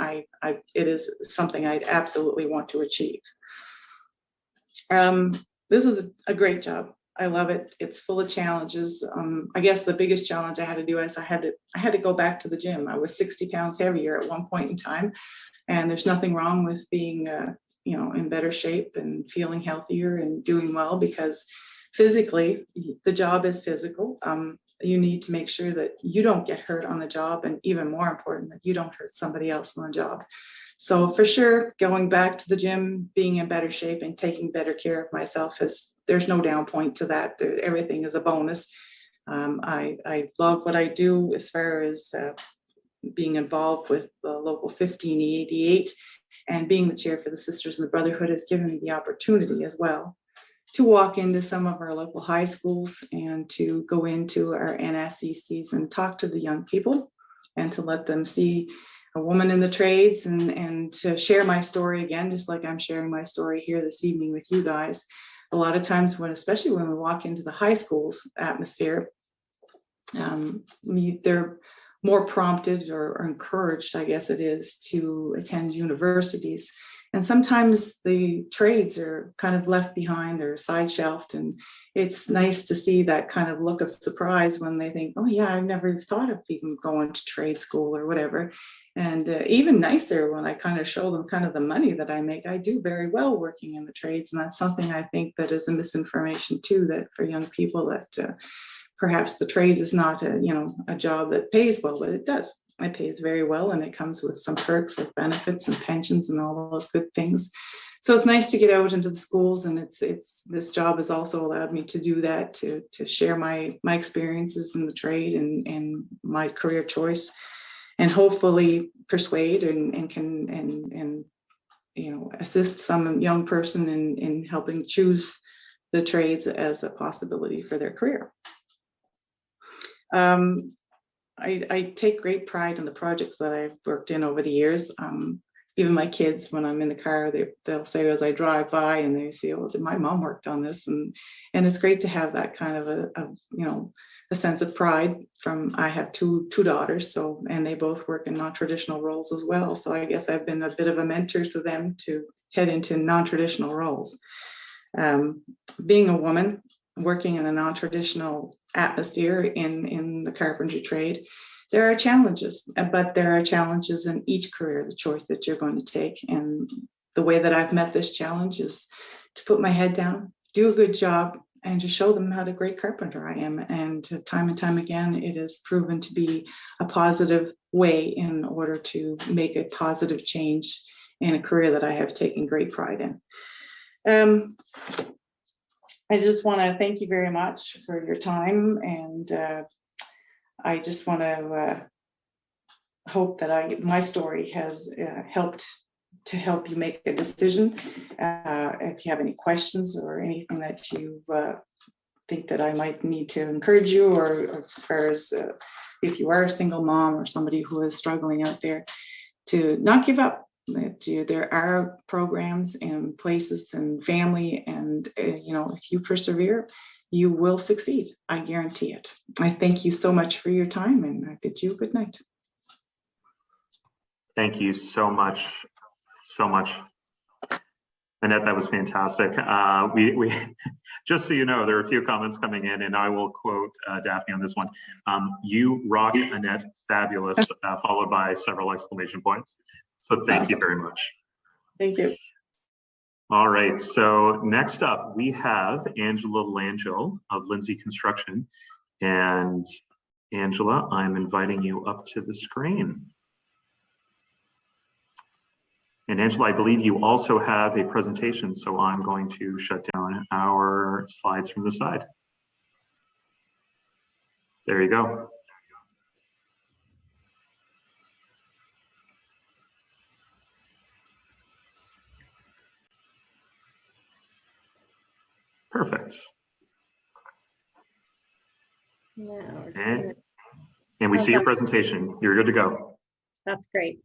It is something I absolutely want to achieve. This is a great job. I love it. It's full of challenges. I guess the biggest challenge I had to do is I had to go back to the gym. I was 60 pounds heavier at one point in time, and there's nothing wrong with being, in better shape and feeling healthier and doing well, because physically, the job is physical. You need to make sure that you don't get hurt on the job, and even more important, that you don't hurt somebody else on the job. So for sure, going back to the gym, being in better shape and taking better care of myself, there's no down point to that. Everything is a bonus. I love what I do as far as being involved with the local 1588, and being the chair for the Sisters in the Brotherhood has given me the opportunity as well to walk into some of our local high schools and to go into our NSCCs and talk to the young people, and to let them see a woman in the trades, and to share my story again, just like I'm sharing my story here this evening with you guys. A lot of times especially when we walk into the high schools atmosphere, they're more prompted or encouraged, I guess it is, to attend universities. And sometimes the trades are kind of left behind or side shelved. And it's nice to see that kind of look of surprise when they think, oh yeah, I've never thought of even going to trade school or whatever. And even nicer when I kind of show them kind of the money that I make. I do very well working in the trades. And that's something I think that is a misinformation too, that for young people, that perhaps the trades is not a job that pays well, but it does. It pays very well, and it comes with some perks like benefits and pensions and all those good things. So it's nice to get out into the schools, and this job has also allowed me to do that, to share my experiences in the trade and my career choice, and hopefully persuade and can assist some young person in helping choose the trades as a possibility for their career. I take great pride in the projects that I've worked in over the years. Even my kids, when I'm in the car, they'll say as I drive by, and they say, "Oh, my mom worked on this," and it's great to have that kind of a sense of pride. I have two daughters, and they both work in non-traditional roles as well. So I guess I've been a bit of a mentor to them to head into non-traditional roles. Being a woman working in a non-traditional atmosphere in the carpentry trade, there are challenges, but there are challenges in each career, the choice that you're going to take. And the way that I've met this challenge is to put my head down, do a good job, and to show them how a great carpenter I am. And time again, it has proven to be a positive way in order to make a positive change in a career that I have taken great pride in. I just want to thank you very much for your time, and I just want to hope that my story has helped you make a decision. If you have any questions or anything that you think that I might need to encourage you, or as far as if you are a single mom or somebody who is struggling out there, to not give up. There are programs and places and family, and if you persevere, you will succeed. I guarantee it. I thank you so much for your time, and I bid you a good night. Thank you so much. Annette, that was fantastic. We just so you know, there are a few comments coming in, and I will quote Daphne on this one. You rock, Annette, fabulous, followed by several exclamation points. So thank you very much. Thank you. All right, so next up we have Angela Langell of Lindsay Construction. And Angela, I'm inviting you up to the screen. And Angela, I believe you also have a presentation, so I'm going to shut down our slides from the side. There you go. Perfect. And we see your presentation. You're good to go. That's great.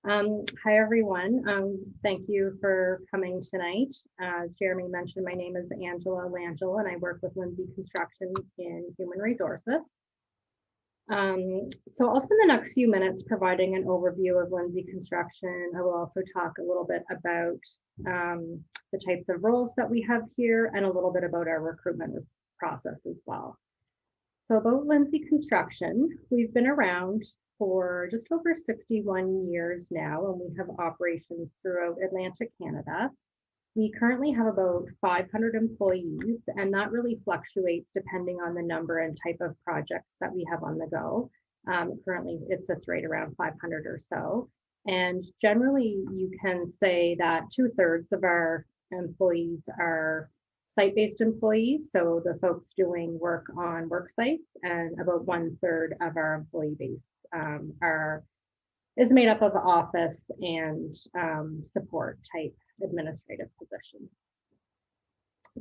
Hi, everyone. Thank you for coming tonight. As Jeremy mentioned, my name is Angela Langell, and I work with Lindsay Construction in Human Resources. So I'll spend the next few minutes providing an overview of Lindsay Construction. I will also talk a little bit about the types of roles that we have here and a little bit about our recruitment process as well. So about Lindsay Construction, we've been around for just over 61 years now, and we have operations throughout Atlantic Canada. We currently have about 500 employees, and that really fluctuates depending on the number and type of projects that we have on the go. Currently, it sits right around 500 or so. And generally, you can say that 2/3 of our employees are site-based employees, so the folks doing work on work sites, and about 1/3 of our employee base is made up of office and support type administrative positions.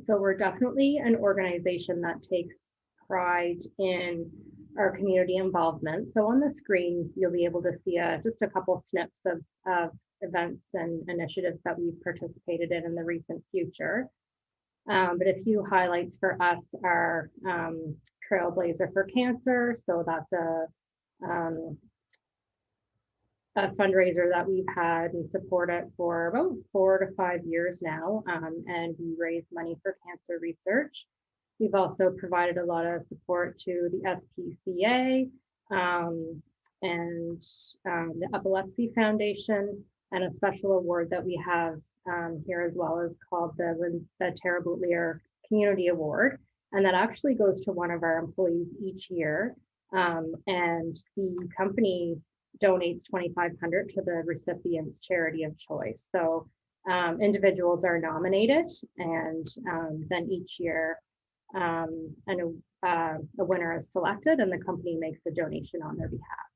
So we're definitely an organization that takes pride in our community involvement. So on the screen, you'll be able to see just a couple snips of events and initiatives that we've participated in the recent future. But a few highlights for us are Trailblazer for Cancer. So that's a fundraiser that we've had and supported for about 4 to 5 years now, and we raise money for cancer research. We've also provided a lot of support to the SPCA and the Epilepsy Foundation, and a special award that we have here as well is called the Tara Boutlier Community Award, and that actually goes to one of our employees each year, and the company donates $2,500 to the recipient's charity of choice. So individuals are nominated, and then each year a winner is selected, and the company makes a donation on their behalf.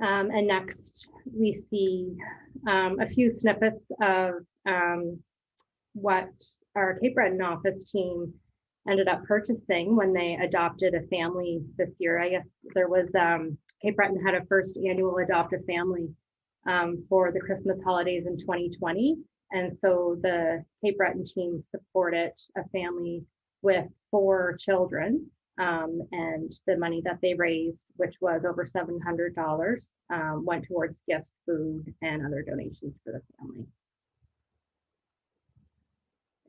And next, we see a few snippets of what our Cape Breton office team ended up purchasing when they adopted a family this year. I guess there was, Cape Breton had a first annual Adopt a Family for the Christmas holidays in 2020. And so the Cape Breton team supported a family with 4 children. And the money that they raised, which was over $700, went towards gifts, food, and other donations for the family.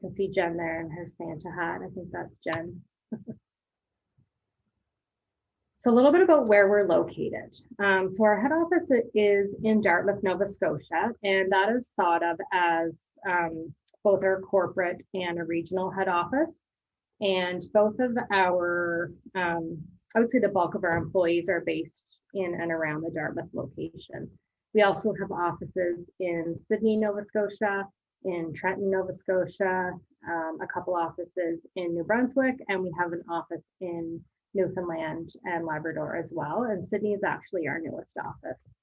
You can see Jen there in her Santa hat. I think that's Jen. So a little bit about where we're located. So our head office is in Dartmouth, Nova Scotia, and that is thought of as both our corporate and a regional head office. And both of our, I would say the bulk of our employees are based in and around the Dartmouth location. We also have offices in Sydney, Nova Scotia, in Trenton, Nova Scotia, a couple offices in New Brunswick, and we have an office in Newfoundland and Labrador as well. And Sydney is actually our newest office.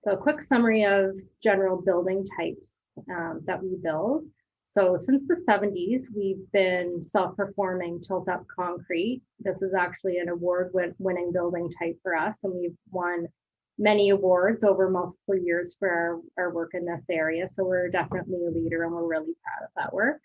So a quick summary of general building types that we build. So since the 70s, we've been self-performing tilt-up concrete. This is actually an award-winning building type for us, and we've won many awards over multiple years for our work in this area. So we're definitely a leader, and we're really proud of that work.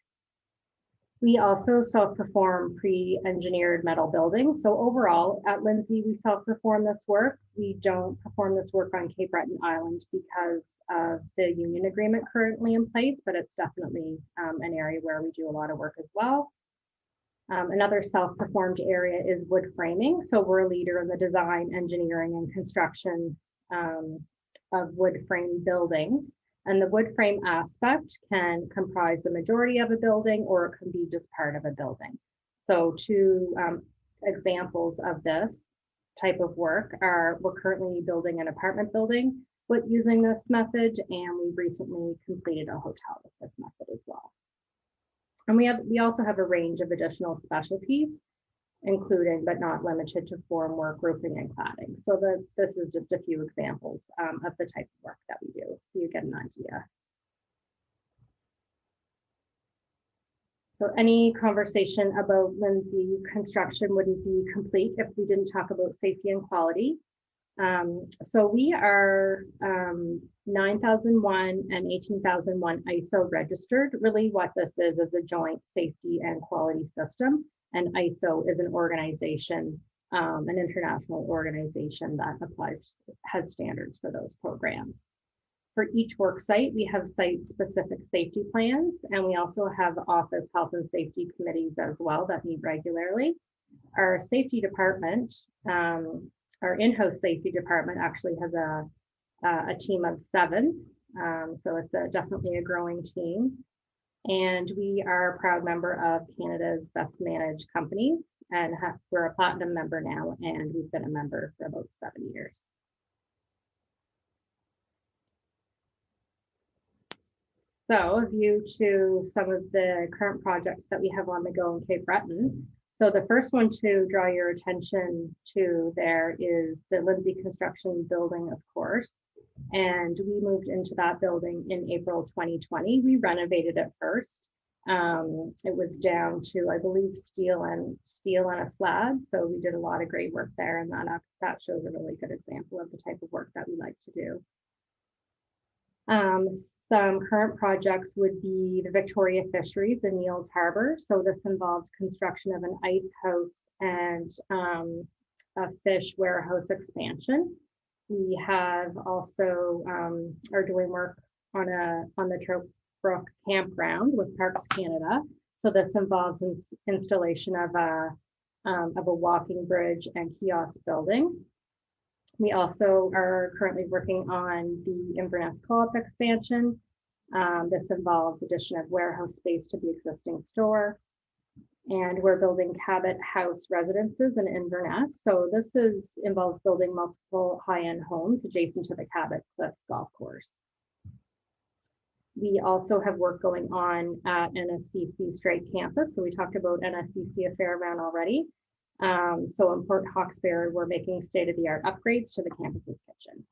We also self-perform pre-engineered metal buildings. So overall, at Lindsay, we self-perform this work. We don't perform this work on Cape Breton Island because of the union agreement currently in place, but it's definitely an area where we do a lot of work as well. Another self-performed area is wood framing. So we're a leader in the design, engineering, and construction of wood frame buildings. And the wood frame aspect can comprise the majority of a building, or it can be just part of a building. So 2 examples of this type of work are, we're currently building an apartment building with using this method, and we recently completed a hotel with this method as well. And we also have a range of additional specialties, including but not limited to formwork, roofing, and cladding. So this is just a few examples of the type of work that we do, so you get an idea. So any conversation about Lindsay Construction wouldn't be complete if we didn't talk about safety and quality. So we are 9001 and 18001 ISO registered. Really what this is a joint safety and quality system. And ISO is an organization, an international organization that has standards for those programs. For each work site, we have site-specific safety plans, and we also have office health and safety committees as well that meet regularly. Our safety department, our in-house safety department actually has a team of 7, so it's definitely a growing team. And we are a proud member of Canada's Best Managed Companies, and we're a platinum member now, and we've been a member for about 7 years. So a view to some of the current projects that we have on the go in Cape Breton. So the first one to draw your attention to there is the Lindsay Construction building, of course. And we moved into that building in April 2020. We renovated it first. It was down to, I believe, steel and a slab. So we did a lot of great work there, and that shows a really good example of the type of work that we like to do. Some current projects would be the Victoria Fisheries in Neils Harbor. So this involves construction of an ice house and a fish warehouse expansion. We have also are doing work on the Trout Brook campground with Parks Canada. So this involves installation of a walking bridge and kiosk building. We also are currently working on the Inverness Co-op expansion. This involves addition of warehouse space to the existing store. And we're building Cabot House residences in Inverness. So this involves building multiple high-end homes adjacent to the Cabot Cliffs golf course. We also have work going on at NSCC Strait campus. So we talked about NSCC a fair amount already. So in Port Hawkesbury, we're making state-of-the-art upgrades to the campus's kitchen.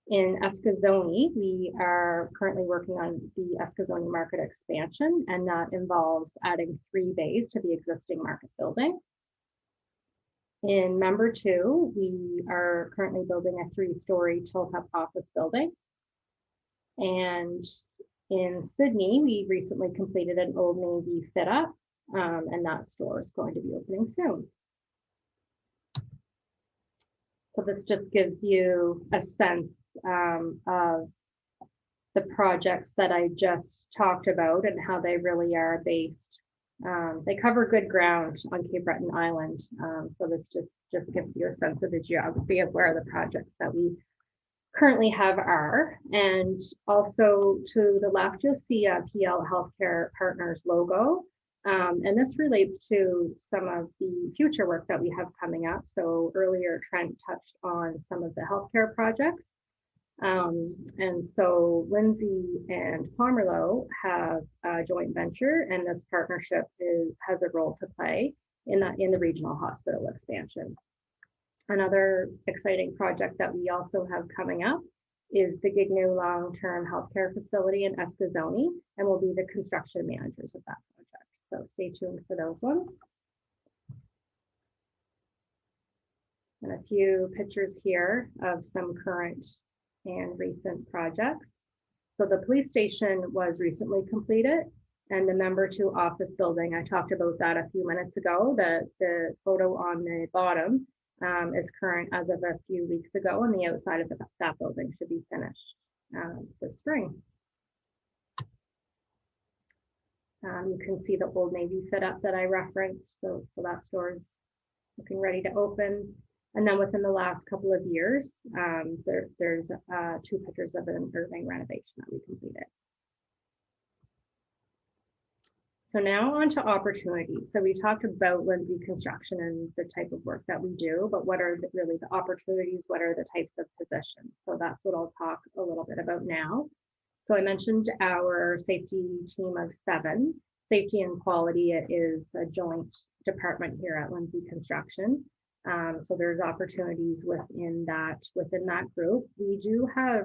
In Eskazoni, we are currently working on the Eskazoni market expansion, and that involves adding 3 bays to the existing market building. In Member 2, we are currently building a 3-story tilt-up office building. And in Sydney, we recently completed an Old Navy fit-up. And that store is going to be opening soon. So this just gives you a sense of the projects that I just talked about and how they really are based. They cover good ground on Cape Breton Island. So this just gives you a sense of the geography of where the projects that we currently have are. And also to the left, you'll see a PL Healthcare Partners logo. And this relates to some of the future work that we have coming up. So earlier, Trent touched on some of the healthcare projects. And so Lindsay and Pomerleau have a joint venture, and this partnership has a role to play in the regional hospital expansion. Another exciting project that we also have coming up is the Gignou long-term healthcare facility in Eskazoni, and we'll be the construction managers of that project. So stay tuned for those ones. And a few pictures here of some current and recent projects. So the police station was recently completed, and the Member 2 office building, I talked about that a few minutes ago. The photo on the bottom is current as of a few weeks ago, and the outside of that building should be finished this spring. You can see the Old Navy fit up that I referenced. So that store is looking ready to open. And then within the last couple of years, there's 2 pictures of an Irving renovation that we completed. So now on to opportunities. So we talked about Lindsay Construction and the type of work that we do, but what are really the opportunities? What are the types of positions? So that's what I'll talk a little bit about now. So I mentioned our safety team of 7. Safety and quality is a joint department here at Lindsay Construction. So there's opportunities within that group. We do have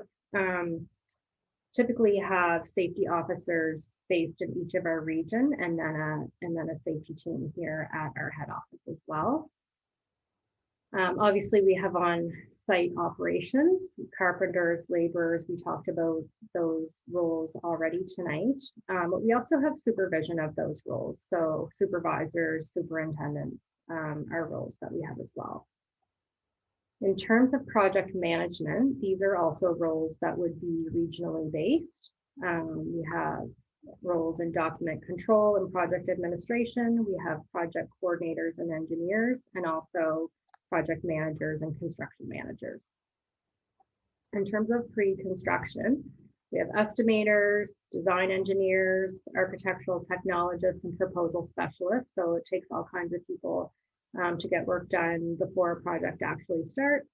typically have safety officers based in each of our region, and then a safety team here at our head office as well. Obviously, we have on-site operations, carpenters, laborers. We talked about those roles already tonight, but we also have supervision of those roles. So supervisors, superintendents are roles that we have as well. In terms of project management, these are also roles that would be regionally based. We have roles in document control and project administration. We have project coordinators and engineers, and also project managers and construction managers. In terms of pre-construction, we have estimators, design engineers, architectural technologists, and proposal specialists. So it takes all kinds of people to get work done before a project actually starts.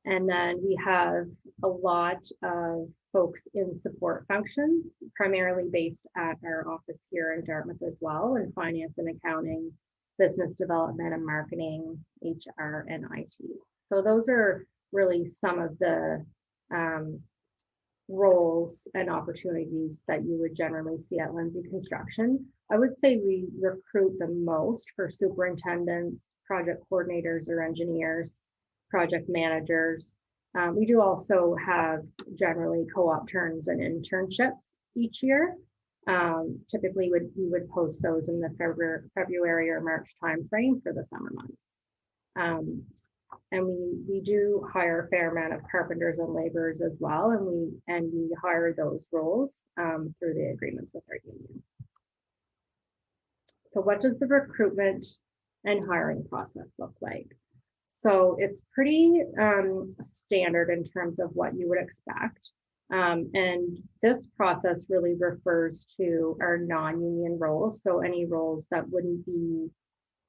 And then we have a lot of folks in support functions, primarily based at our office here in Dartmouth as well, in finance and accounting, business development and marketing, HR, and IT. So those are really some of the roles and opportunities that you would generally see at Lindsay Construction. I would say we recruit the most for superintendents, project coordinators or engineers, project managers. We do also have generally co-op terms and internships each year. Typically we would post those in the February or March timeframe for the summer months. And we do hire a fair amount of carpenters and laborers as well, and we hire those roles through the agreements with our union. So what does the recruitment and hiring process look like? So it's pretty standard in terms of what you would expect. And this process really refers to our non-union roles. So any roles that wouldn't be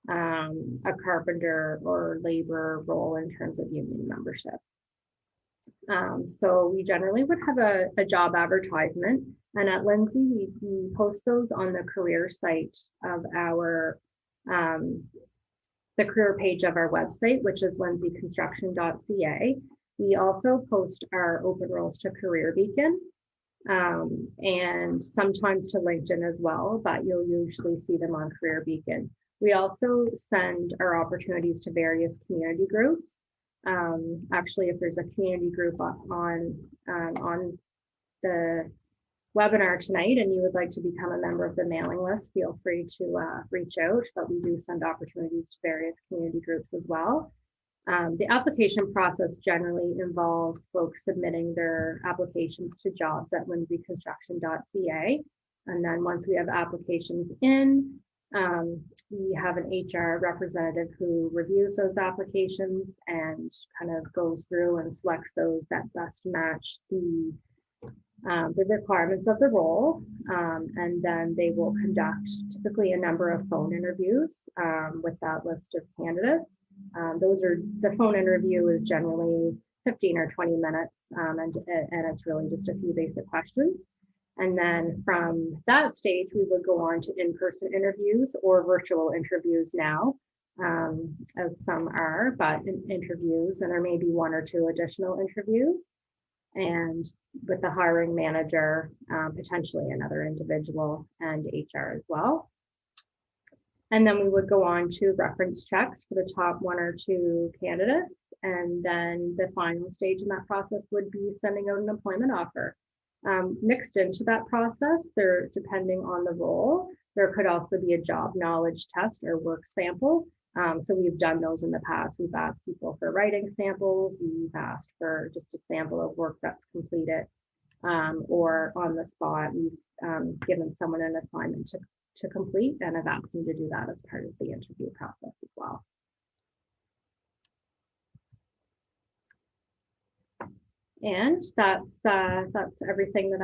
a carpenter or labor role in terms of union membership. So we generally would have a job advertisement, and at Lindsay, we post those on the career site of our, the career page of our website, which is lindsayconstruction.ca. We also post our open roles to Career Beacon and sometimes to LinkedIn as well, but you'll usually see them on Career Beacon. We also send our opportunities to various community groups. Actually, if there's a community group on the webinar tonight and you would like to become a member of the mailing list, feel free to reach out, but we do send opportunities to various community groups as well. The application process generally involves folks submitting their applications to jobs at lindsayconstruction.ca. And then once we have applications in, we have an HR representative who reviews those applications and kind of goes through and selects those that best match the requirements of the role. And then they will conduct typically a number of phone interviews with that list of candidates. The phone interview is generally 15 or 20 minutes, and it's really just a few basic questions. And then from that stage, we would go on to in-person interviews or virtual interviews now, as some are, but interviews, and there may be one or two additional interviews. And with the hiring manager, potentially another individual and HR as well. And then we would go on to reference checks for the top one or two candidates. And then the final stage in that process would be sending out an employment offer. Mixed into that process, depending on the role, there could also be a job knowledge test or work sample. So we've done those in the past. We've asked people for writing samples. We've asked for just a sample of work that's completed, or on the spot, we've given someone an assignment to complete, and I've asked them to do that as part of the interview process as well. And that's everything that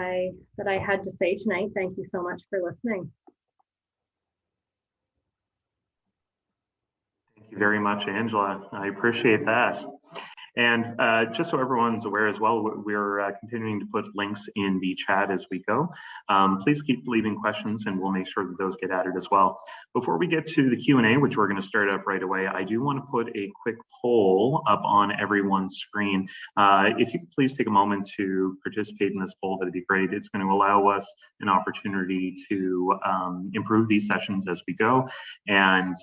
I had to say tonight. Thank you so much for listening. Thank you very much, Angela. I appreciate that. And just so everyone's aware as well, we're continuing to put links in the chat as we go. Please keep leaving questions and we'll make sure that those get added as well. Before we get to the Q&A, which we're going to start up right away, I do want to put a quick poll up on everyone's screen. If you could please take a moment to participate in this poll, that'd be great. It's going to allow us an opportunity to improve these sessions as we go. And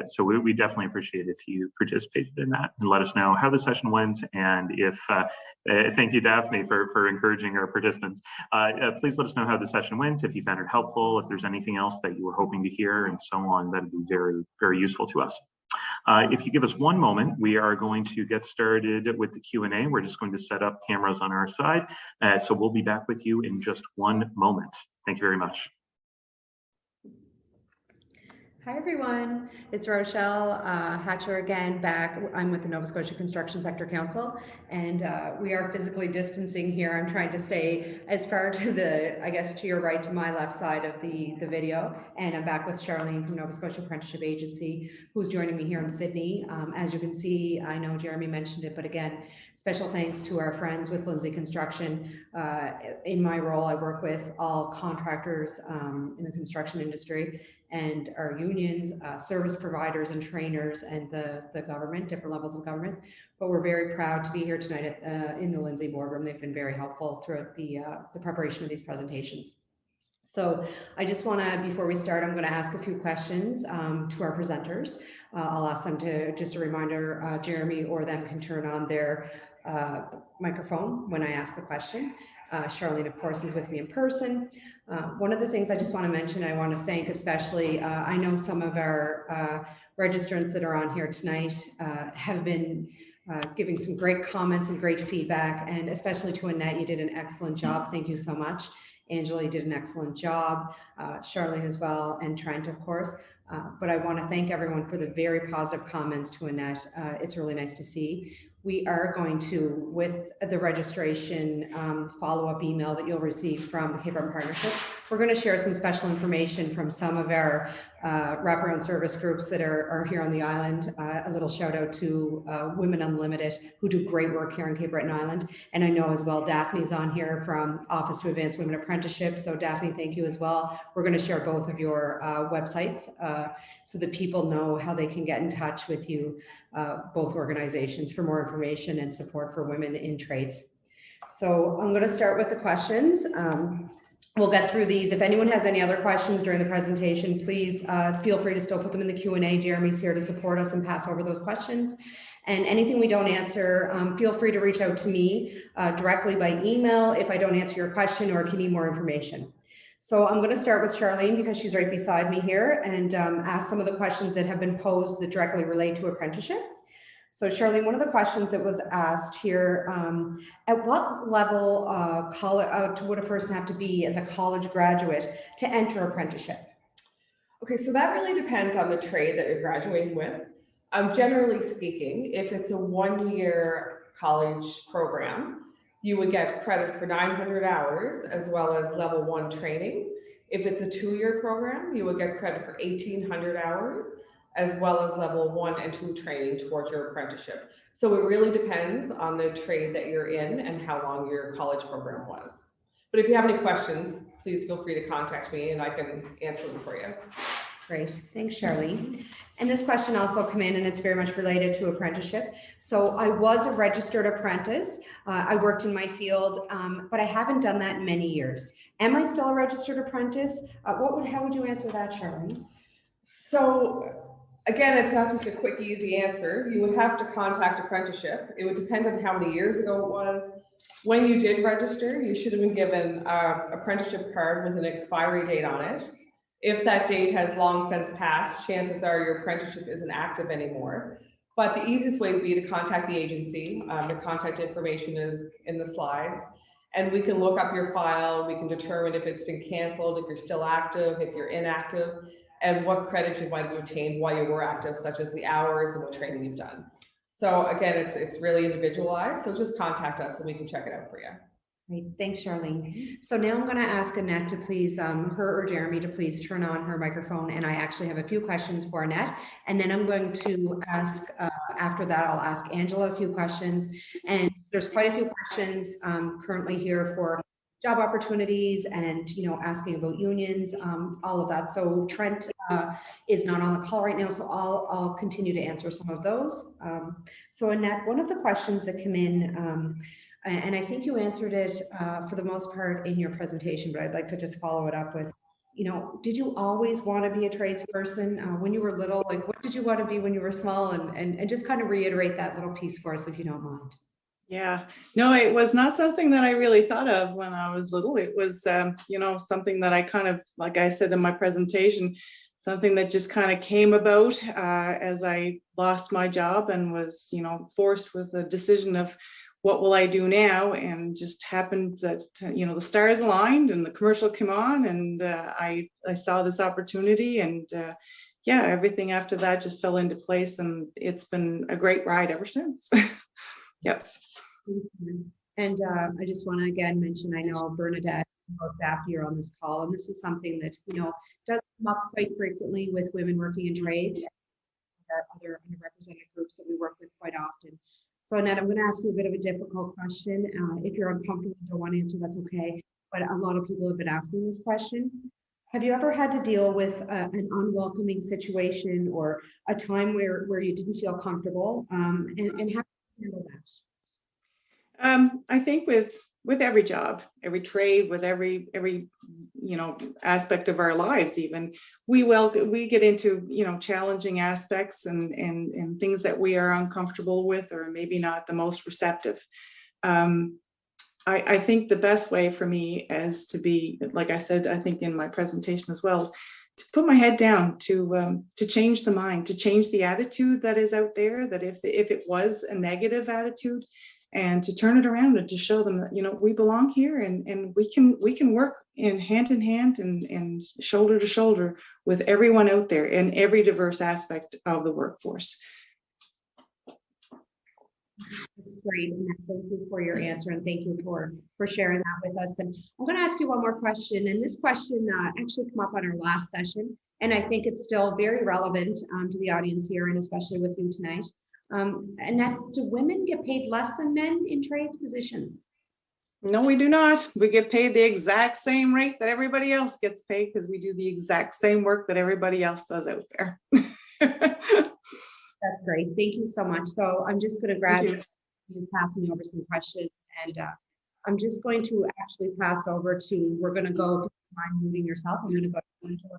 so we definitely appreciate if you participated in that and let us know how the session went. And if, thank you, Daphne, for encouraging our participants. Please let us know how the session went, if you found it helpful, if there's anything else that you were hoping to hear, and so on. That'd be very, very useful to us. If you give us one moment, we are going to get started with the Q&A. We're just going to set up cameras on our side. So we'll be back with you in just one moment. Thank you very much. Hi everyone, it's Rochelle Hatcher again, back. I'm with the Nova Scotia Construction Sector Council, and we are physically distancing here. I'm trying to stay as far to the, I guess, to your right, to my left side of the video, and I'm back with Charlene from Nova Scotia Apprenticeship Agency, who's joining me here in Sydney. As you can see, I know Jeremy mentioned it, but again, special thanks to our friends with Lindsay Construction. In my role, I work with all contractors in the construction industry, and our unions, service providers and trainers, and the government, different levels of government. But we're very proud to be here tonight in the Lindsay boardroom. They've been very helpful throughout the preparation of these presentations. So I just want to, before we start, I'm going to ask a few questions to our presenters. I'll ask them to, just a reminder, Jeremy or them can turn on their microphone when I ask the question. Charlene, of course, is with me in person. One of the things I just want to mention, I want to thank especially, I know some of our registrants that are on here tonight have been giving some great comments and great feedback, and especially to Annette, you did an excellent job. Thank you so much. Angela, you did an excellent job. Charlene as well, and Trent, of course. But I want to thank everyone for the very positive comments to Annette. It's really nice to see. We are going to, with the registration follow-up email that you'll receive from the Cape Breton Partnership, we're going to share some special information from some of our wraparound service groups that are here on the island. A little shout out to Women Unlimited, who do great work here on Cape Breton Island. And I know as well, Daphne's on here from Office to Advance Women Apprenticeship. So Daphne, thank you as well. We're going to share both of your websites so that people know how they can get in touch with you, both organizations, for more information and support for women in trades. So I'm going to start with the questions. We'll get through these. If anyone has any other questions during the presentation, please feel free to still put them in the Q&A. Jeremy's here to support us and pass over those questions. And anything we don't answer, feel free to reach out to me directly by email if I don't answer your question or if you need more information. So I'm going to start with Charlene because she's right beside me here, and ask some of the questions that have been posed that directly relate to apprenticeship. So Charlene, one of the questions that was asked here, at what level would a person have to be as a college graduate to enter apprenticeship? Okay, so that really depends on the trade that you're graduating with. Generally speaking, if it's a one-year college program, you would get credit for 900 hours as well as level 1 training. If it's a 2-year program, you would get credit for 1,800 hours as well as level 1 and 2 training towards your apprenticeship. So it really depends on the trade that you're in and how long your college program was. But if you have any questions, please feel free to contact me and I can answer them for you. Great, thanks Charlene. And this question also came in, and it's very much related to apprenticeship. So I was a registered apprentice. I worked in my field, but I haven't done that in many years. Am I still a registered apprentice? How would you answer that, Charlene? So again, it's not just a quick, easy answer. You would have to contact apprenticeship. It would depend on how many years ago it was. When you did register, you should have been given an apprenticeship card with an expiry date on it. If that date has long since passed, chances are your apprenticeship isn't active anymore. But the easiest way would be to contact the agency. The contact information is in the slides. And we can look up your file. We can determine if it's been canceled, if you're still active, if you're inactive, and what credits you might have obtained while you were active, such as the hours and what training you've done. So again, it's really individualized. So just contact us and we can check it out for you. Great, thanks, Charlene. So now I'm going to ask Annette to please, her or Jeremy to please turn on her microphone. And I actually have a few questions for Annette. And then I'm going to ask after that, I'll ask Angela a few questions. And there's quite a few questions currently here for job opportunities and, asking about unions, all of that. So Trent is not on the call right now, so I'll continue to answer some of those. So Annette, one of the questions that come in, and I think you answered it for the most part in your presentation, but I'd like to just follow it up with, did you always want to be a tradesperson when you were little? Like, what did you want to be when you were small? And just kind of reiterate that little piece for us, if you don't mind. Yeah, no, it was not something that I really thought of when I was little. It was, something that I kind of, like I said in my presentation, something that just kind of came about as I lost my job and was, forced with the decision of what will I do now, and just happened that, the stars aligned and the commercial came on, and I saw this opportunity, and yeah, everything after that just fell into place, and it's been a great ride ever since. Yep. And I just want to again mention, I know Bernadette after you're on this call, and this is something that does come up quite frequently with women working in trades and our other underrepresented groups that we work with quite often. So Annette, I'm going to ask you a bit of a difficult question. If you're uncomfortable and don't want to answer, that's okay. But a lot of people have been asking this question. Have you ever had to deal with an unwelcoming situation or a time where you didn't feel comfortable? And how do you handle that? I think with every job, every trade, with every aspect of our lives, even we get into challenging aspects and things that we are uncomfortable with, or maybe not the most receptive. I think the best way for me is to be, like I said, I think in my presentation as well, is to put my head down, to change the mind, to change the attitude that is out there. That if it was a negative attitude, and to turn it around and to show them that we belong here, and we can work in hand and shoulder to shoulder with everyone out there in every diverse aspect of the workforce. That's great. And thank you for your answer, and thank you for sharing that with us. And I'm going to ask you one more question. And this question actually came up on our last session, and I think it's still very relevant to the audience here, and especially with you tonight. And that, do women get paid less than men in trades positions? No, we do not. We get paid the exact same rate that everybody else gets paid, because we do the exact same work that everybody else does out there. That's great. Thank you so much. So I'm just going to grab you, passing over some questions, and I'm just going to actually pass over to, we're going to go, if you don't mind moving yourself, I'm going to go to Angela.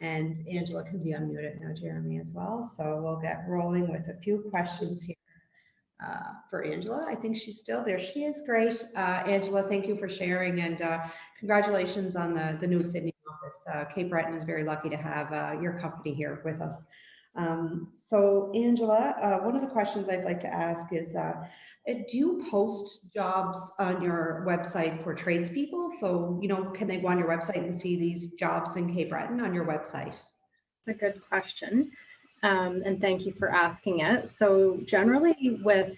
And Angela can be unmuted now, Jeremy, as well. So we'll get rolling with a few questions here for Angela. I think she's still there. She is great. Angela, thank you for sharing, and congratulations on the new Sydney office. Cape Breton is very lucky to have your company here with us. So Angela, one of the questions I'd like to ask is, do you post jobs on your website for tradespeople? So, can they go on your website and see these jobs in Cape Breton on your website? It's a good question. And thank you for asking it. So generally with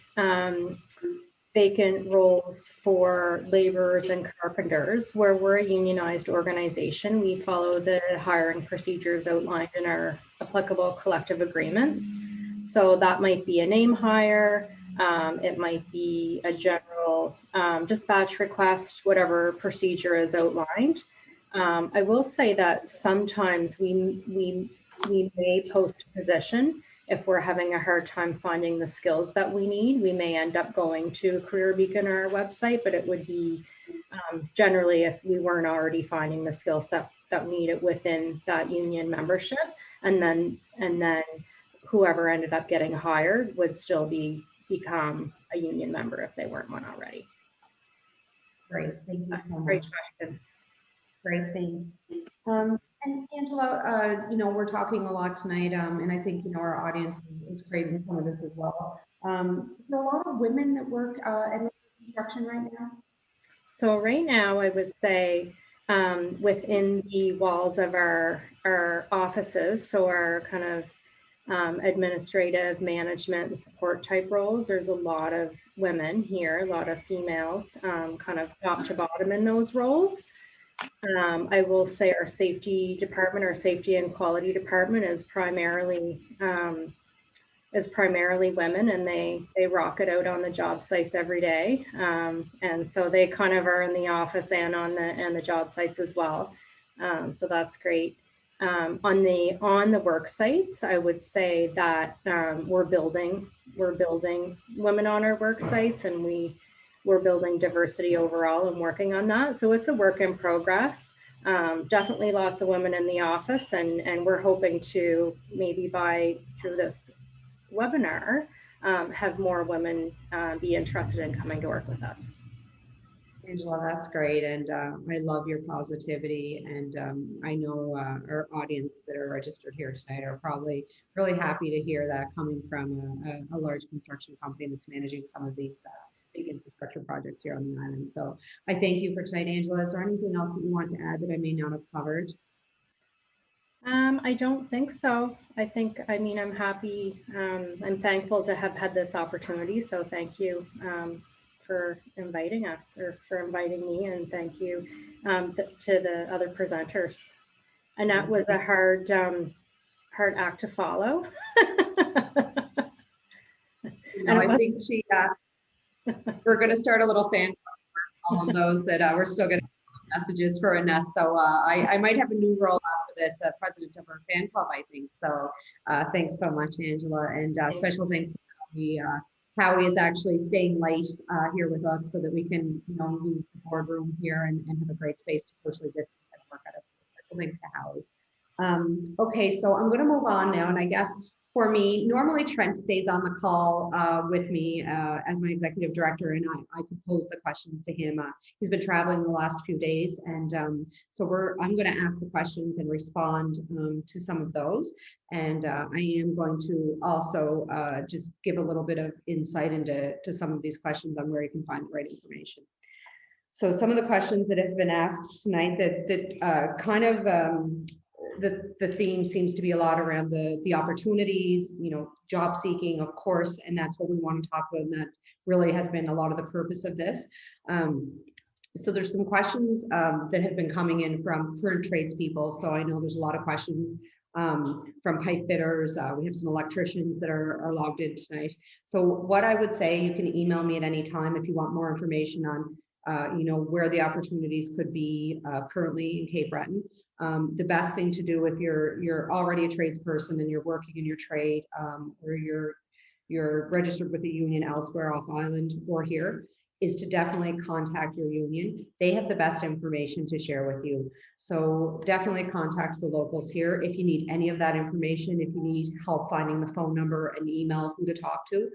vacant roles for laborers and carpenters, where we're a unionized organization, we follow the hiring procedures outlined in our applicable collective agreements. So that might be a name hire, it might be a general dispatch request, whatever procedure is outlined. I will say that sometimes we may post a position if we're having a hard time finding the skills that we need. We may end up going to Career Beacon or our website, but it would be generally if we weren't already finding the skill set that we needed within that union membership, and then whoever ended up getting hired would still become a union member if they weren't one already. Great, thank you so much. Great question. Great, thanks. And Angela, we're talking a lot tonight, and I think our audience is craving some of this as well. Is there a lot of women that work at construction right now? So right now, I would say within the walls of our offices, so our kind of administrative management and support type roles, there's a lot of women here, a lot of females, kind of top to bottom in those roles. I will say our safety department, our safety and quality department is primarily women, and they rock it out on the job sites every day. And so they kind of are in the office and on the job sites as well. So that's great. On the work sites, I would say that we're building women on our work sites, and we're building diversity overall and working on that. So it's a work in progress. Definitely lots of women in the office, and we're hoping to maybe through this webinar have more women be interested in coming to work with us. Angela, that's great. And I love your positivity. And I know our audience that are registered here tonight are probably really happy to hear that coming from a large construction company that's managing some of these big infrastructure projects here on the island. So I thank you for tonight, Angela. Is there anything else that you want to add that I may not have covered? I don't think so. I mean, I'm happy. I'm thankful to have had this opportunity. So thank you for inviting us, or for inviting me, and thank you to the other presenters. And that was a hard act to follow. I think we're going to start a little fan club for all of those that we're still going to messages for Annette. So I might have a new role after this, president of our fan club, I think. So thanks so much, Angela. And special thanks to Howie. Howie is actually staying late here with us so that we can use the boardroom here and have a great space to socially distance and work out of. So special thanks to Howie. Okay, so I'm going to move on now. And I guess for me, normally Trent stays on the call with me as my executive director, and I could pose the questions to him. He's been traveling the last few days, and so I'm going to ask the questions and respond to some of those. And I am going to also just give a little bit of insight into some of these questions on where you can find the right information. So some of the questions that have been asked tonight that kind of the theme seems to be a lot around the opportunities, job seeking, of course, and that's what we want to talk about, and that really has been a lot of the purpose of this. So there's some questions that have been coming in from current tradespeople. So I know there's a lot of questions from pipe fitters. We have some electricians that are logged in tonight. So what I would say, you can email me at any time if you want more information on where the opportunities could be currently in Cape Breton. The best thing to do if you're already a tradesperson and you're working in your trade, or you're registered with a union elsewhere off island or here, is to definitely contact your union. They have the best information to share with you. So definitely contact the locals here. If you need any of that information, if you need help finding the phone number and email who to talk to,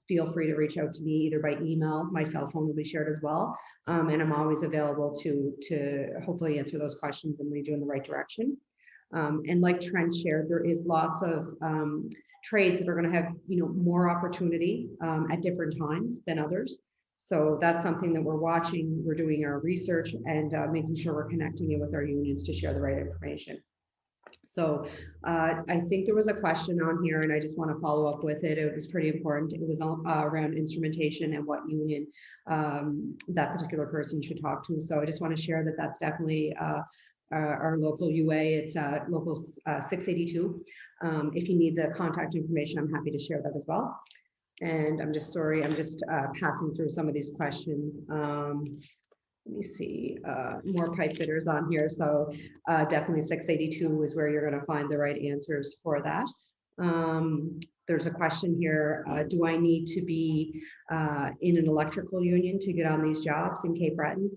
feel free to reach out to me either by email. My cell phone will be shared as well. And I'm always available to hopefully answer those questions and lead you in the right direction. And like Trent shared, there is lots of trades that are going to have more opportunity at different times than others. So that's something that we're watching. We're doing our research and making sure we're connecting it with our unions to share the right information. So I think there was a question on here, and I just want to follow up with it. It was pretty important. It was around instrumentation and what union that particular person should talk to. So I just want to share that that's definitely our local UA. It's local 682. If you need the contact information, I'm happy to share that as well. And I'm just passing through some of these questions. Let me see, more pipe fitters on here. So definitely 682 is where you're going to find the right answers for that. There's a question here, do I need to be in an electrical union to get on these jobs in Cape Breton?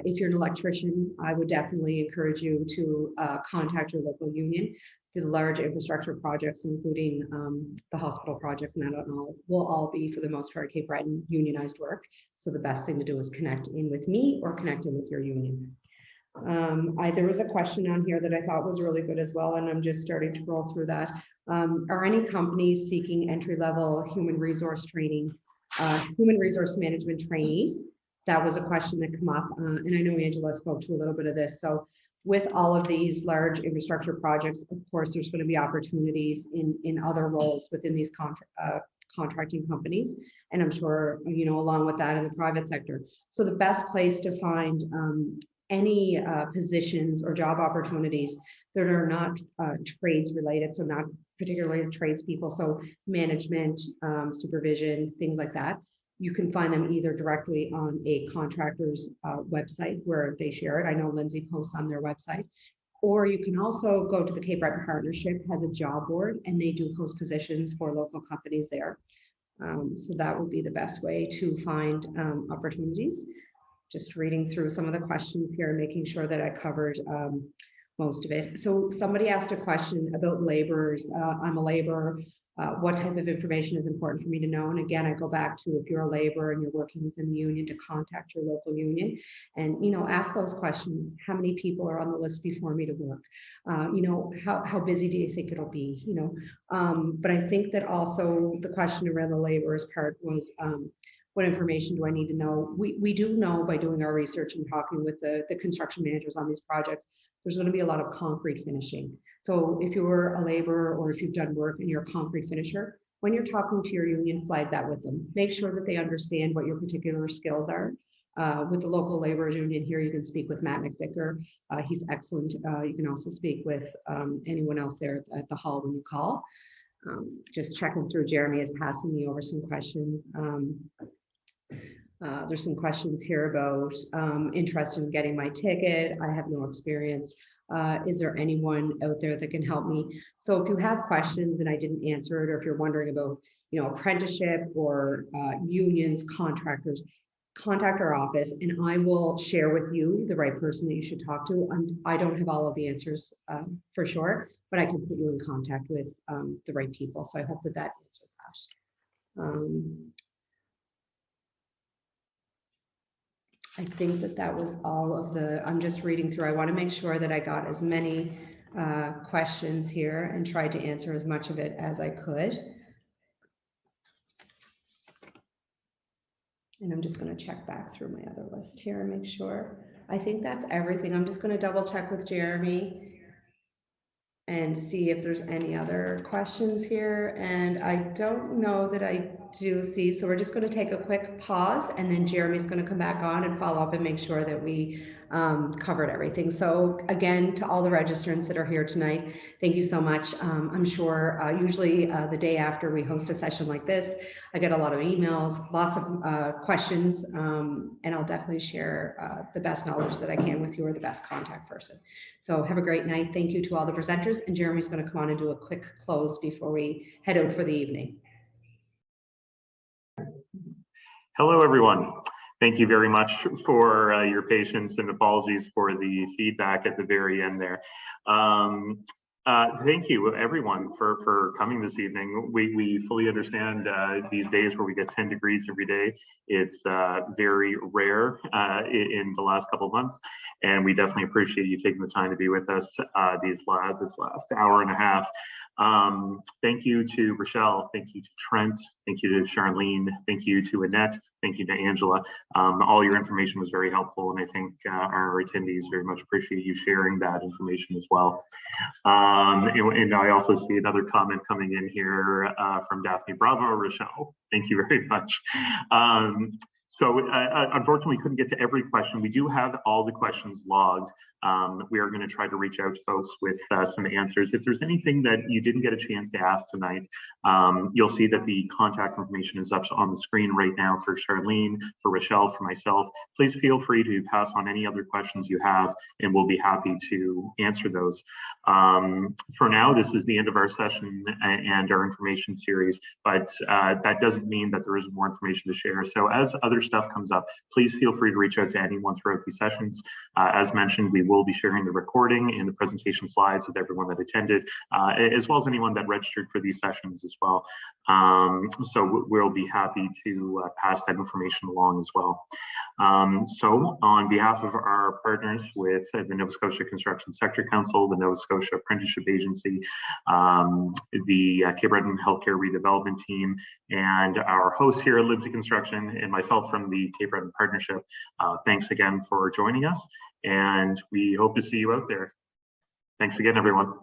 If you're an electrician, I would definitely encourage you to contact your local union. The large infrastructure projects, including the hospital projects, and that will all be, for the most part, Cape Breton unionized work. So the best thing to do is connect in with me or connect in with your union. There was a question on here that I thought was really good as well, and I'm just starting to roll through that. Are any companies seeking entry-level human resource training, human resource management trainees? That was a question that came up, and I know Angela spoke to a little bit of this. So with all of these large infrastructure projects, of course, there's going to be opportunities in other roles within these contracting companies. And I'm sure, along with that in the private sector. So the best place to find any positions or job opportunities that are not trades related, so not particularly tradespeople, so management, supervision, things like that. You can find them either directly on a contractor's website where they share it. I know Lindsay posts on their website. Or you can also go to the Cape Breton Partnership, has a job board, and they do post positions for local companies there. So that would be the best way to find opportunities. Just reading through some of the questions here, making sure that I covered most of it. So somebody asked a question about laborers. I'm a laborer. What type of information is important for me to know? And again, I go back to, if you're a laborer and you're working within the union, to contact your local union and, you know, ask those questions. How many people are on the list before me to work? You know, how busy do you think it'll be? You know, but I think that also the question around the laborers part was, what information do I need to know? We do know by doing our research and talking with the construction managers on these projects, there's going to be a lot of concrete finishing. So if you're a laborer or if you've done work and you're a concrete finisher, when you're talking to your union, flag that with them. Make sure that they understand what your particular skills are. With the local laborers union here, you can speak with Matt McVicker. He's excellent. You can also speak with anyone else there at the hall when you call. Just checking through, Jeremy is passing me over some questions. There's some questions here about interest in getting my ticket. I have no experience. Is there anyone out there that can help me? So if you have questions and I didn't answer it, or if you're wondering about, you know, apprenticeship or unions, contractors, contact our office and I will share with you the right person that you should talk to. I don't have all of the answers for sure, but I can put you in contact with the right people. So I hope that that answered that. I think that that was all of the, I'm just reading through. I want to make sure that I got as many questions here and tried to answer as much of it as I could. And I'm just going to check back through my other list here and make sure. I think that's everything. I'm just going to double check with Jeremy and see if there's any other questions here. And I don't know that I do see, so we're just going to take a quick pause and then Jeremy's going to come back on and follow up and make sure that we covered everything. So again, to all the registrants that are here tonight, thank you so much. I'm sure usually the day after we host a session like this, I get a lot of emails, lots of questions, and I'll definitely share the best knowledge that I can with you, or the best contact person. So have a great night. Thank you to all the presenters, and Jeremy's going to come on and do a quick close before we head out for the evening. Hello, everyone. Thank you very much for your patience, and apologies for the feedback at the very end there. Thank you, everyone, for coming this evening. We fully understand these days where we get 10 degrees every day. It's very rare in the last couple of months, and we definitely appreciate you taking the time to be with us this last hour and a half. Thank you to Rochelle, thank you to Trent, thank you to Charlene, thank you to Annette, thank you to Angela. All your information was very helpful, and I think our attendees very much appreciate you sharing that information as well. And I also see another comment coming in here from Daphne. Bravo, Rochelle. Thank you very much. So unfortunately, we couldn't get to every question. We do have all the questions logged. We are going to try to reach out to folks with some answers. If there's anything that you didn't get a chance to ask tonight, you'll see that the contact information is up on the screen right now for Charlene, for Rochelle, for myself. Please feel free to pass on any other questions you have, and we'll be happy to answer those. For now, this is the end of our session and our information series, but that doesn't mean that there isn't more information to share. So as other stuff comes up, please feel free to reach out to anyone throughout these sessions. As mentioned, we will be sharing the recording and the presentation slides with everyone that attended, as well as anyone that registered for these sessions as well. So we'll be happy to pass that information along as well. So on behalf of our partners with the Nova Scotia Construction Sector Council, the Nova Scotia Apprenticeship Agency, the Cape Breton Healthcare Redevelopment Team, and our hosts here at Lindsay Construction, and myself from the Cape Breton Partnership, thanks again for joining us, and we hope to see you out there. Thanks again, everyone.